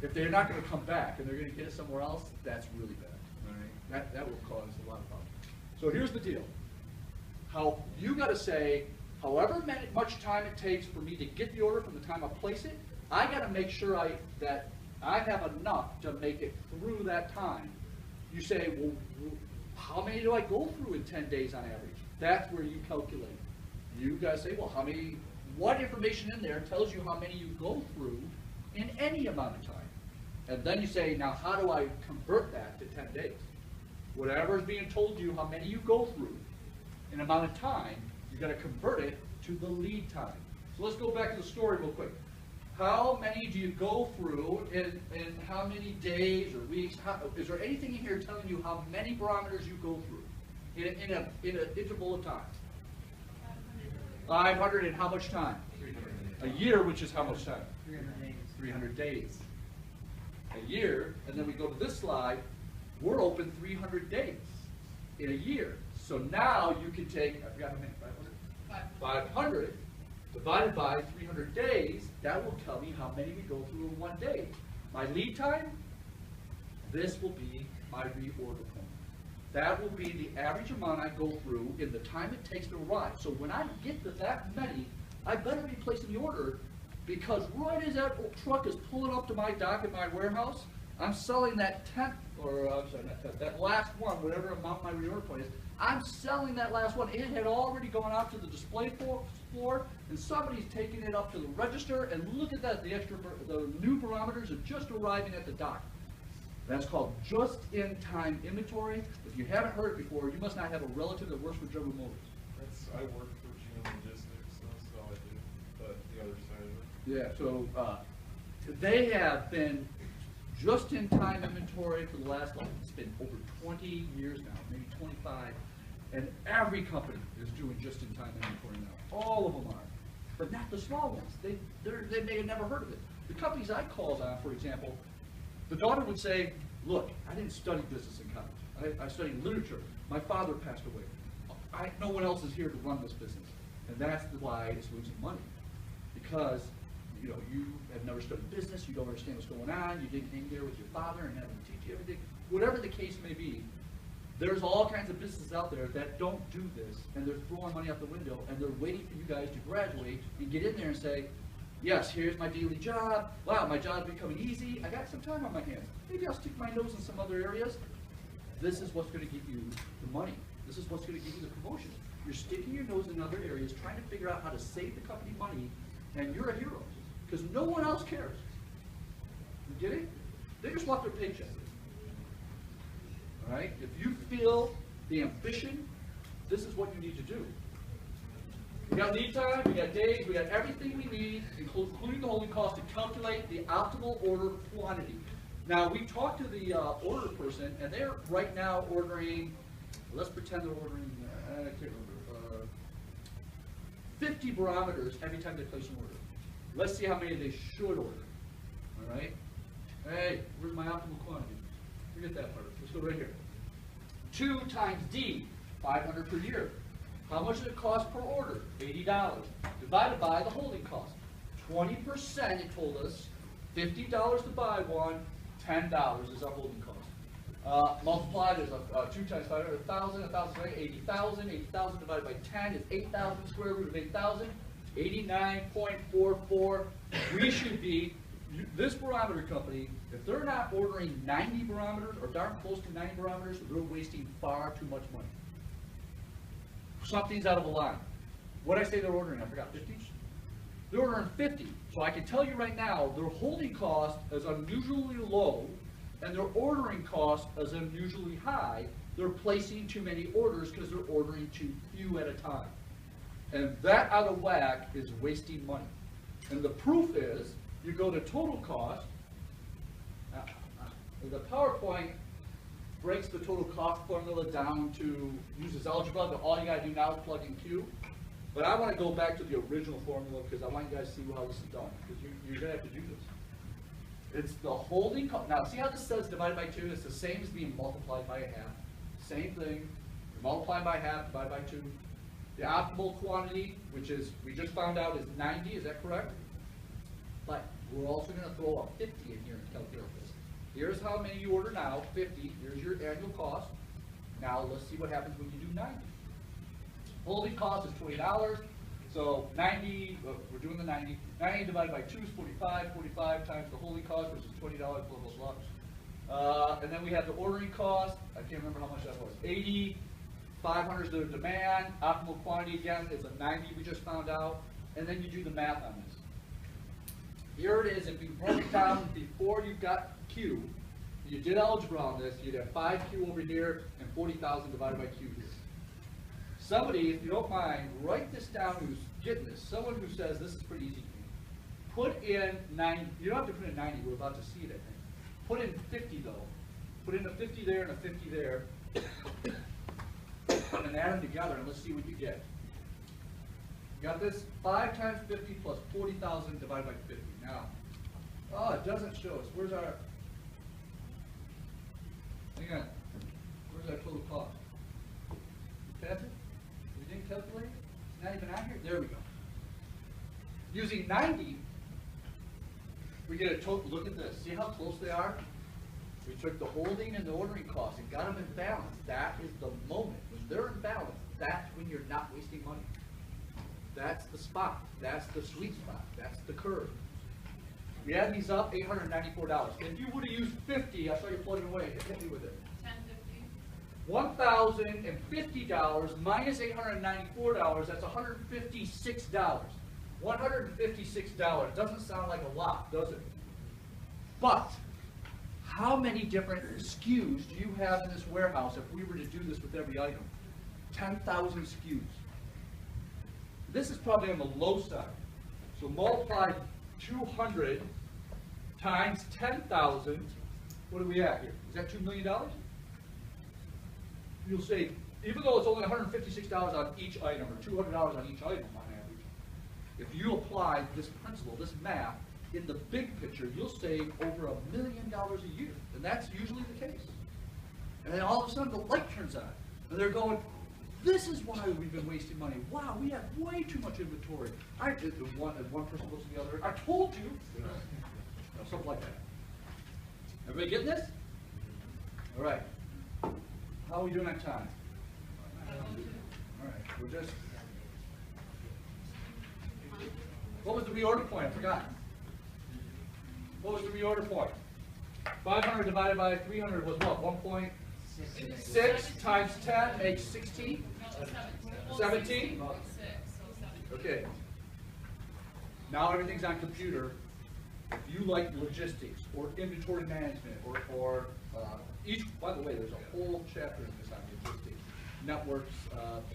If they're not going to come back and they're going to get it somewhere else, that's really bad. All right? That will cause a lot of problems. So here's the deal. How you got to say, however much time it takes for me to get the order from the time I place it, I got to make sure that I have enough to make it through that time. You say, well, how many do I go through in 10 days on average? That's where you calculate. You got to say, well, what information in there tells you how many you go through in any amount of time? And then you say, now how do I convert that to 10 days? Whatever is being told you, how many you go through, in amount of time, you gotta convert it to the lead time. So let's go back to the story real quick. How many do you go through in how many days or weeks? Is there anything in here telling you how many barometers you go through in an interval of time? 500 in how much time? A year, which is how much time? 300 days. 300 days. A year, and then we go to this slide, we're open 300 days in a year. So now you can take, I forgot how many, 500? 500 divided by 300 days, that will tell me how many we go through in one day. My lead time, this will be my reorder point. That will be the average amount I go through in the time it takes to arrive. So when I get to that many, I better be placing the order, because right as that truck is pulling up to my dock in my warehouse, I'm selling that tenth, or I'm sorry, not tenth, that last one, whatever amount my reorder point is, I'm selling that last one. It had already gone out to the display floor, and somebody's taking it up to the register, and look at that, the new barometers are just arriving at the dock. That's called just-in-time inventory. If you haven't heard it before, you must not have a relative that works for General Motors. I work for GM Logistics, that's all I do, but the other side of it. Yeah, so they have been just-in-time inventory for the last, like, it's been over 20 years now, maybe 25, and every company is doing just-in-time inventory now. All of them are, but not the small ones. They may have never heard of it. The companies I called on, for example, the daughter would say, look, I didn't study business in college. I studied literature. My father passed away. No one else is here to run this business. And that's why it's losing money. Because, you know, you have never studied business, you don't understand what's going on, you didn't hang there with your father and have him teach you everything. Whatever the case may be, there's all kinds of businesses out there that don't do this, and they're throwing money out the window, and they're waiting for you guys to graduate and get in there and say, yes, here's my daily job. Wow, my job's becoming easy. I got some time on my hands. Maybe I'll stick my nose in some other areas. This is what's going to get you the money. This is what's going to give you the promotion. You're sticking your nose in other areas, trying to figure out how to save the company money, and you're a hero. Because no one else cares. You get it? They just want their paycheck. All right? If you feel the ambition, this is what you need to do. We got lead time, we got days, we got everything we need, including the holding cost, to calculate the optimal order quantity. Now, we talked to the order person, and they're right now ordering, let's pretend they're ordering, I can't remember, 50 barometers every time they place an order. Let's see how many they should order. All right? Hey, where's my optimal quantity? Forget that part. Let's go right here. 2 times D, 500 per year. How much does it cost per order? $80. Divided by the holding cost. 20%, it told us, $50 to buy one, $10 is our holding cost. Multiplied is 2 times 500, 1,000, 1,000, 80,000. 80,000 divided by 10 is 8,000, square root of 8,000. 89.44. We should be, this barometer company, if they're not ordering 90 barometers or darn close to 90 barometers, they're wasting far too much money. Something's out of a line. What did I say they're ordering? I forgot, 50? They're ordering 50. So I can tell you right now, their holding cost is unusually low, and their ordering cost is unusually high. They're placing too many orders because they're ordering too few at a time. And that out of whack is wasting money. And the proof is, you go to total cost, the PowerPoint breaks the total cost formula down to, uses algebra, but all you gotta do now is plug in Q. But I wanna go back to the original formula because I want you guys to see how this is done, because you're gonna have to do this. It's the holding cost. Now, see how this says divided by 2? It's the same as being multiplied by a half. Same thing. You're multiplying by half, divided by 2. The optimal quantity, which is, we just found out, is 90. Is that correct? But we're also going to throw a 50 in here and calculate this. Here's how many you order now, 50. Here's your annual cost. Now let's see what happens when you do 90. Holding cost is $20. So 90, we're doing the 90. 90 divided by 2 is 45. 45 times the holding cost, which is $20, blah, blah, blah. And then we have the ordering cost. I can't remember how much that was. 80. 500 is the demand. Optimal quantity, again, is a 90 we just found out. And then you do the math on this. Here it is. If you broke it down before you got Q, you did algebra on this, you'd have 5Q over here and 40,000 divided by Q here. Somebody, if you don't mind, write this down who's getting this. Someone who says this is pretty easy to me. Put in 90, you don't have to put in 90, we're about to see it, I think. Put in 50 though. Put in a 50 there and a 50 there. And add them together and let's see what you get. You got this? 5 times 50 plus 40,000 divided by 50. Now, oh, it doesn't show us. Where's our, hang on. Where's our total cost? You pass it? We didn't calculate it? It's not even on here? There we go. Using 90, we get a total, look at this. See how close they are? We took the holding and the ordering costs and got them in balance. That is the moment. When they're in balance, that's when you're not wasting money. That's the spot. That's the sweet spot. That's the curve. We add these up, $894. If you would have used 50, I saw you plugging away. Hit me with it. $1,050 minus $894, that's $156. $156 doesn't sound like a lot, does it? But how many different SKUs do you have in this warehouse if we were to do this with every item? 10,000 SKUs. This is probably on the low side. So multiply 200 times 10,000. What are we at here? Is that $2 million? You'll say, even though it's only $156 on each item, or $200 on each item on average, if you apply this principle, this math, in the big picture, you'll save over $1 million a year. And that's usually the case. And then all of a sudden the light turns on. And they're going, this is why we've been wasting money. Wow, we have way too much inventory. One person looks at the other, I told you. Something like that. Everybody getting this? All right. How are we doing on time? All right, we're just... What was the reorder point? I forgot. What was the reorder point? 500 divided by 300 was what? 1.6 times 10 makes 16? 17? Okay. Now everything's on computer. If you like logistics or inventory management or each, by the way, there's a whole chapter in this on logistics, networks,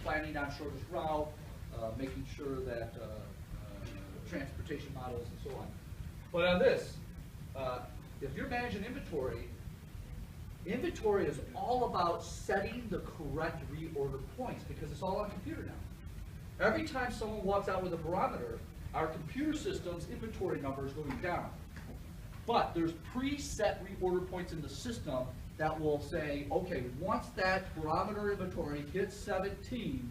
planning on shortest route, making sure that transportation models and so on. But on this, if you're managing inventory, inventory is all about setting the correct reorder points because it's all on computer now. Every time someone walks out with a barometer, our computer system's inventory number is going down. But there's preset reorder points in the system that will say, okay, once that barometer inventory hits 17,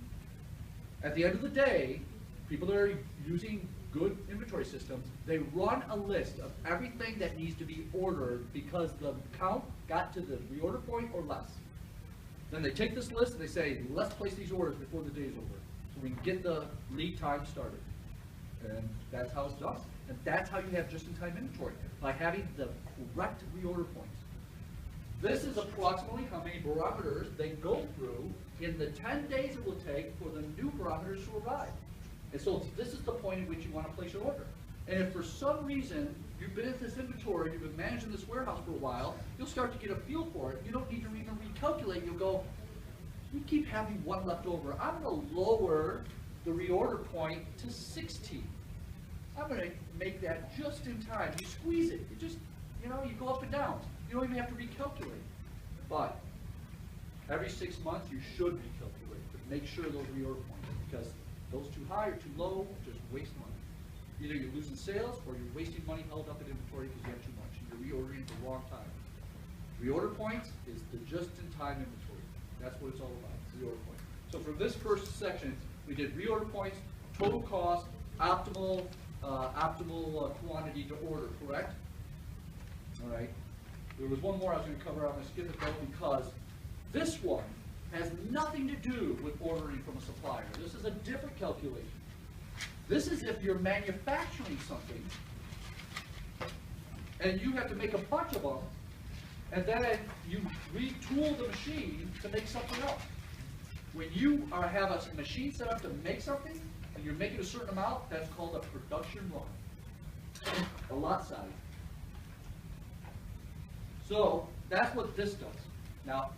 at the end of the day, people that are using good inventory systems, they run a list of everything that needs to be ordered because the count got to the reorder point or less. Then they take this list and they say, let's place these orders before the day is over so we can get the lead time started. And that's how it's done. And that's how you have just-in-time inventory, by having the correct reorder points. This is approximately how many barometers they go through in the 10 days it will take for the new barometers to arrive. And so this is the point at which you want to place your order. And if for some reason you've been in this inventory, you've been managing this warehouse for a while, you'll start to get a feel for it. You don't need to even recalculate. You'll go, we keep having one left over. I'm going to lower the reorder point to 16. I'm going to make that just in time. You squeeze it. You just, you go up and down. You don't even have to recalculate. But every 6 months, you should recalculate to make sure those reorder points, because those too high or too low just waste money. Either you're losing sales or you're wasting money held up in inventory because you have too much and you're reordering at the wrong time. Reorder points is the just-in-time inventory. That's what it's all about, reorder points. So for this first section, we did reorder points, total cost, optimal quantity to order, correct? All right. There was one more I was going to cover. I'm going to skip it though because this one has nothing to do with ordering from a supplier. This is a different calculation. This is if you're manufacturing something and you have to make a bunch of them and then you retool the machine to make something else. When you have a machine set up to make something and you're making a certain amount, that's called a production run, a lot size. So That's what this does. Now,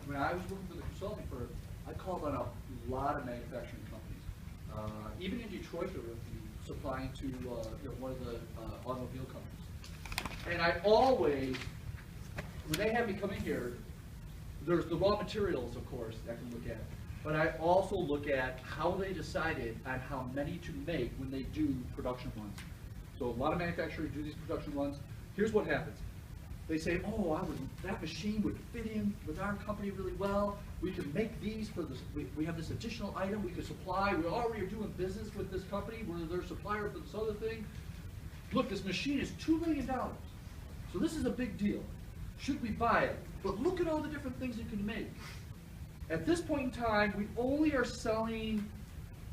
when I was working for the consulting firm, I called on a lot of manufacturing companies. Even in Detroit, they were supplying to one of the automobile companies. And I always, when they have me come in here, there's the raw materials, of course, I can look at. But I also look at how they decided on how many to make when they do production runs. So a lot of manufacturers do these production runs. Here's what happens. They say, oh, that machine would fit in with our company really well. We can make these for this. We have this additional item we could supply. We already are doing business with this company. We're their supplier for this other thing. Look, this machine is $2 million. So this is a big deal. Should we buy it? But look at all the different things it can make. At this point in time, we only are selling,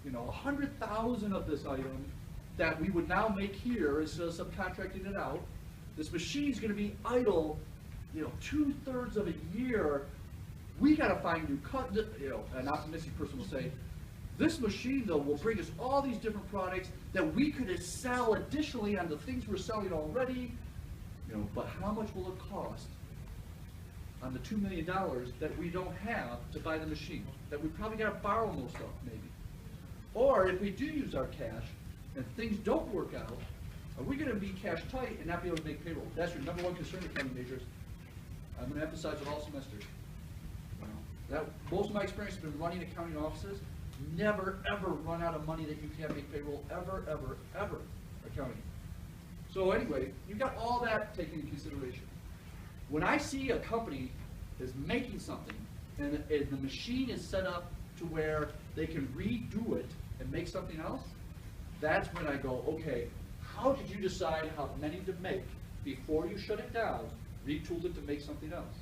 100,000 of this item that we would now make here instead of subcontracting it out. This machine's going to be idle, 2/3 of a year. We got to find new cut. An optimistic person will say, this machine though will bring us all these different products that we could sell additionally on the things we're selling already. But how much will it cost on the $2 million that we don't have to buy the machine? That we probably got to borrow most of, maybe. Or if we do use our cash and things don't work out, are we going to be cash tight and not be able to make payroll? That's your number one concern, accounting majors. I'm going to emphasize it all semester. Most of my experience has been running accounting offices. Never, ever run out of money that you can't make payroll. Ever, ever, ever. Accounting. So anyway, you've got all that taken into consideration. When I see a company is making something and the machine is set up to where they can redo it and make something else, that's when I go, okay, how did you decide how many to make before you shut it down, retool it to make something else?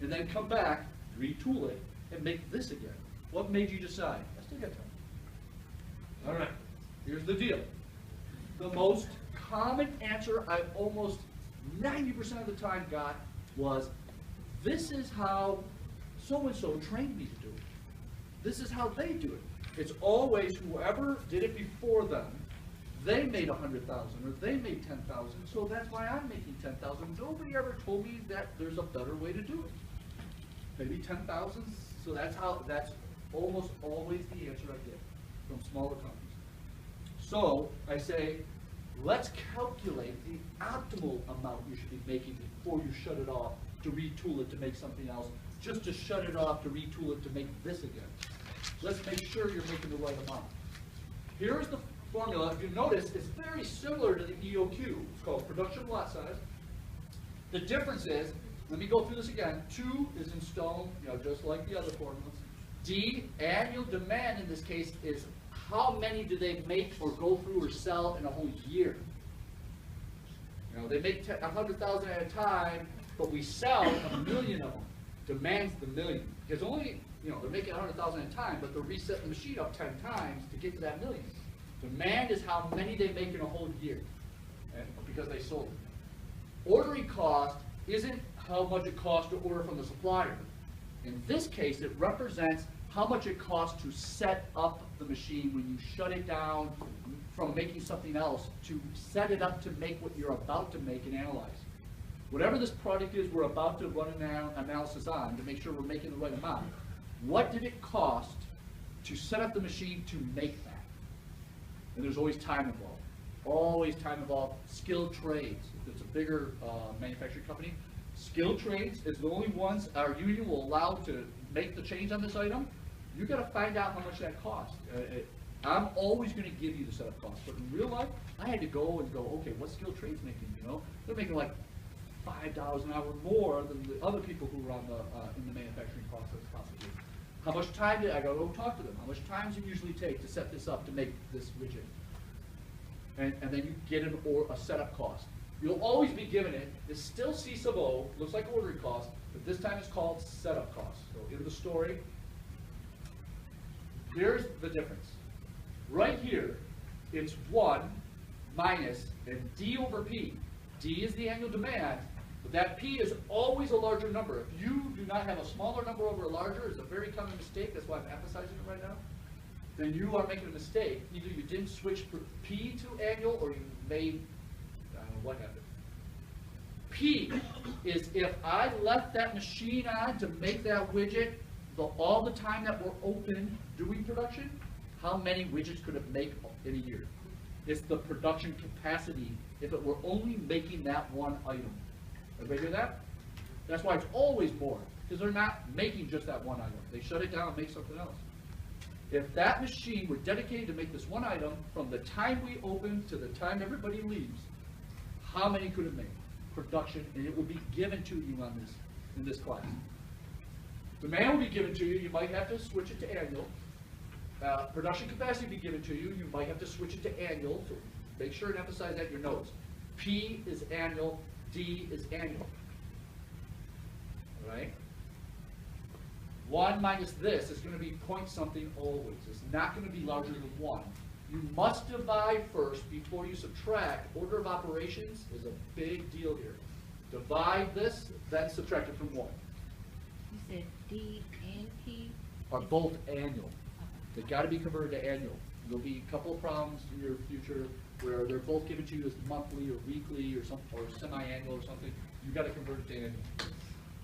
And then come back, retool it, and make this again. What made you decide? I still got time. All right, here's the deal. The most common answer I almost 90% of the time got was, this is how so-and-so trained me to do it. This is how they do it. It's always whoever did it before them. They made 100,000 or they made 10,000, so that's why I'm making 10,000. Nobody ever told me that there's a better way to do it. Maybe 10,000, so that's almost always the answer I get from smaller companies. So I say, let's calculate the optimal amount you should be making before you shut it off to retool it to make something else, just to shut it off to retool it to make this again. Let's make sure you're making the right amount. Here's the formula. If you notice, it's very similar to the EOQ. It's called production lot size. The difference is, let me go through this again. 2 is in stone, just like the other formulas. D, annual demand in this case, is how many do they make or go through or sell in a whole year. They make 100,000 at a time, but we sell 1,000,000 of them. Demand's the million. Because only, they're making 100,000 at a time, but they'll reset the machine up 10 times to get to that million. Demand is how many they make in a whole year, because they sold it. Ordering cost isn't how much it costs to order from the supplier. In this case, it represents how much it costs to set up the machine when you shut it down from making something else, to set it up to make what you're about to make and analyze. Whatever this product is we're about to run an analysis on to make sure we're making the right amount, what did it cost to set up the machine to make that? And there's always time involved. Always time involved. Skilled trades. If it's a bigger manufacturing company, skilled trades is the only ones our union will allow to make the change on this item. You got to find out how much that costs. I'm always going to give you the setup cost, but in real life, I had to go, okay, what skilled trades making? They're making like $5 an hour more than the other people who are on in the manufacturing process possibly. How much time did I go talk to them? How much time does it usually take to set this up to make this widget? And then you get a setup cost. You'll always be given it. It's still C sub O, looks like ordering cost, but this time it's called setup cost. So in the story, here's the difference. Right here, it's 1 minus and D over P. D is the annual demand, but that P is always a larger number. If you do not have a smaller number over a larger, it's a very common mistake. That's why I'm emphasizing it right now. Then you are making a mistake. Either you didn't switch P to annual, or you made, I don't know what happened. P is if I left that machine on to make that widget all the time that we're open doing production, how many widgets could it make in a year? It's the production capacity if it were only making that one item. Everybody hear that? That's why it's always more, because they're not making just that one item. They shut it down and make something else. If that machine were dedicated to make this one item from the time we open to the time everybody leaves, how many could it make? Production, and it will be given to you on this, in this class. Demand will be given to you. You might have to switch it to annual. Production capacity will be given to you. You might have to switch it to annual. So make sure and emphasize that in your notes. P is annual. D is annual. All right? 1 minus this is going to be point something always. It's not going to be larger than 1. You must divide first before you subtract. Order of operations is a big deal here. Divide this, then subtract it from 1. You said D and P? Are both annual. They got to be converted to annual. There'll be a couple of problems in your future where they're both given to you as monthly or weekly or something, or semi-annual or something. You got to convert it to annual.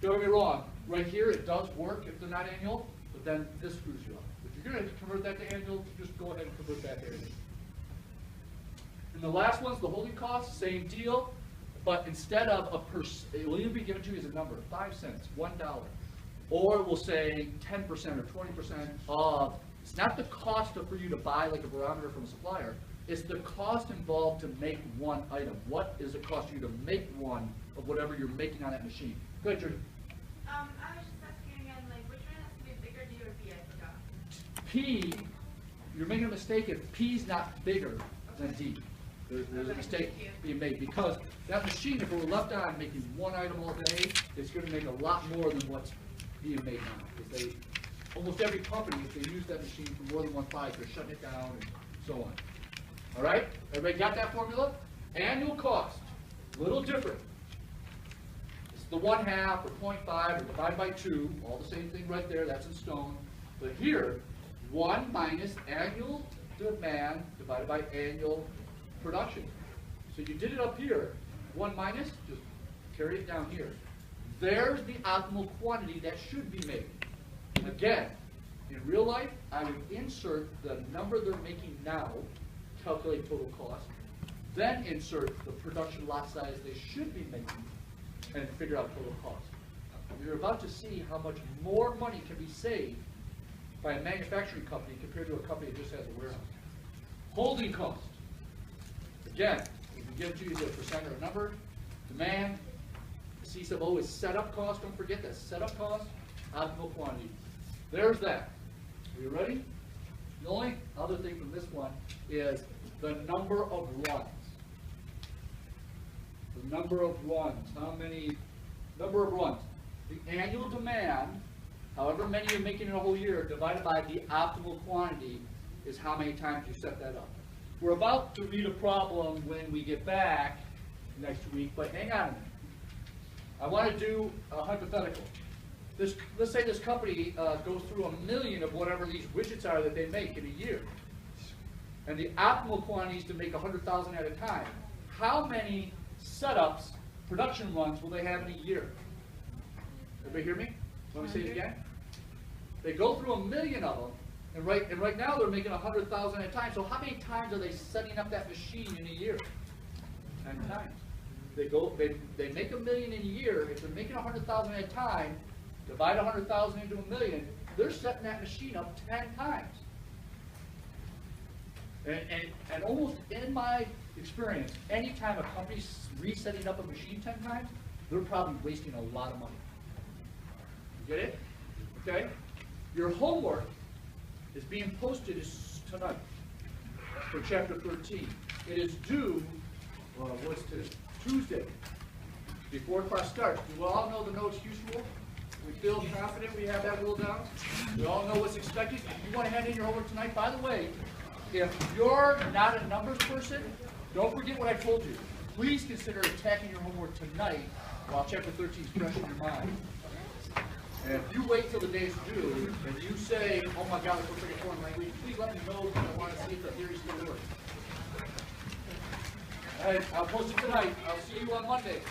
Don't get me wrong. Right here, it does work if they're not annual, but then this screws you up. If you're going to convert that to annual, just go ahead and convert that to annual. And the last one's the holding cost, same deal, but instead of a it will either be given to you as a number, 5 cents, $1, or it will say 10% or 20% of. It's not the cost for you to buy like a barometer from a supplier. It's the cost involved to make one item. What is it cost you to make one of whatever you're making on that machine? Go ahead, Judy. I was just asking again, like, which one has to be bigger, D or B? I forgot. P, you're making a mistake if P's not bigger than D. There's a mistake being made because that machine, if it were left on making one item all day, it's going to make a lot more than what's being made now. Because almost every company, if they use that machine for more than one size, they're shutting it down and so on. All right? Everybody got that formula? Annual cost, a little different. It's the 1/2 or 0.5 or divided by 2, all the same thing right there, that's in stone. But here, 1 minus annual demand divided by annual production. So you did it up here, 1 minus, just carry it down here. There's the optimal quantity that should be made. Again, in real life, I would insert the number they're making now, calculate total cost, then insert the production lot size they should be making, and figure out total cost. You're about to see how much more money can be saved by a manufacturing company compared to a company that just has a warehouse. Holding cost. Again, we can give it to you as a percent or a number. Demand. C sub O is setup cost. Don't forget that. Setup cost, optimal quantity. There's that. Are you ready? The only other thing from this one is the number of runs. The number of runs. How many? Number of runs. The annual demand, however many you're making in a whole year, divided by the optimal quantity is how many times you set that up. We're about to read a problem when we get back next week, but hang on a minute. I want to do a hypothetical. Let's say this company goes through 1 million of whatever these widgets are that they make in a year. And the optimal quantity is to make 100,000 at a time. How many setups, production runs, will they have in a year? Everybody hear me? Let me say it again. They go through 1 million of them, and right now they're making 100,000 at a time. So how many times are they setting up that machine in a year? 10 times. They make 1 million in a year. If they're making 100,000 at a time, divide 100,000 into 1 million, they're setting that machine up 10 times. And almost in my experience, anytime a company's resetting up a machine 10 times, they're probably wasting a lot of money. You get it? Okay? Your homework is being posted tonight for chapter 13. It is due, what's today? Tuesday, before class starts. Do we all know the no excuse rule? We feel confident we have that rule down? We all know what's expected? You want to hand in your homework tonight? By the way, if you're not a numbers person, don't forget what I told you. Please consider attacking your homework tonight while chapter 13 is fresh in your mind. And if you wait till the day's due and you say, oh my God, it looks like a foreign language, please let me know because I want to see if the theory still works. All right, I'll post it tonight. I'll see you on Monday.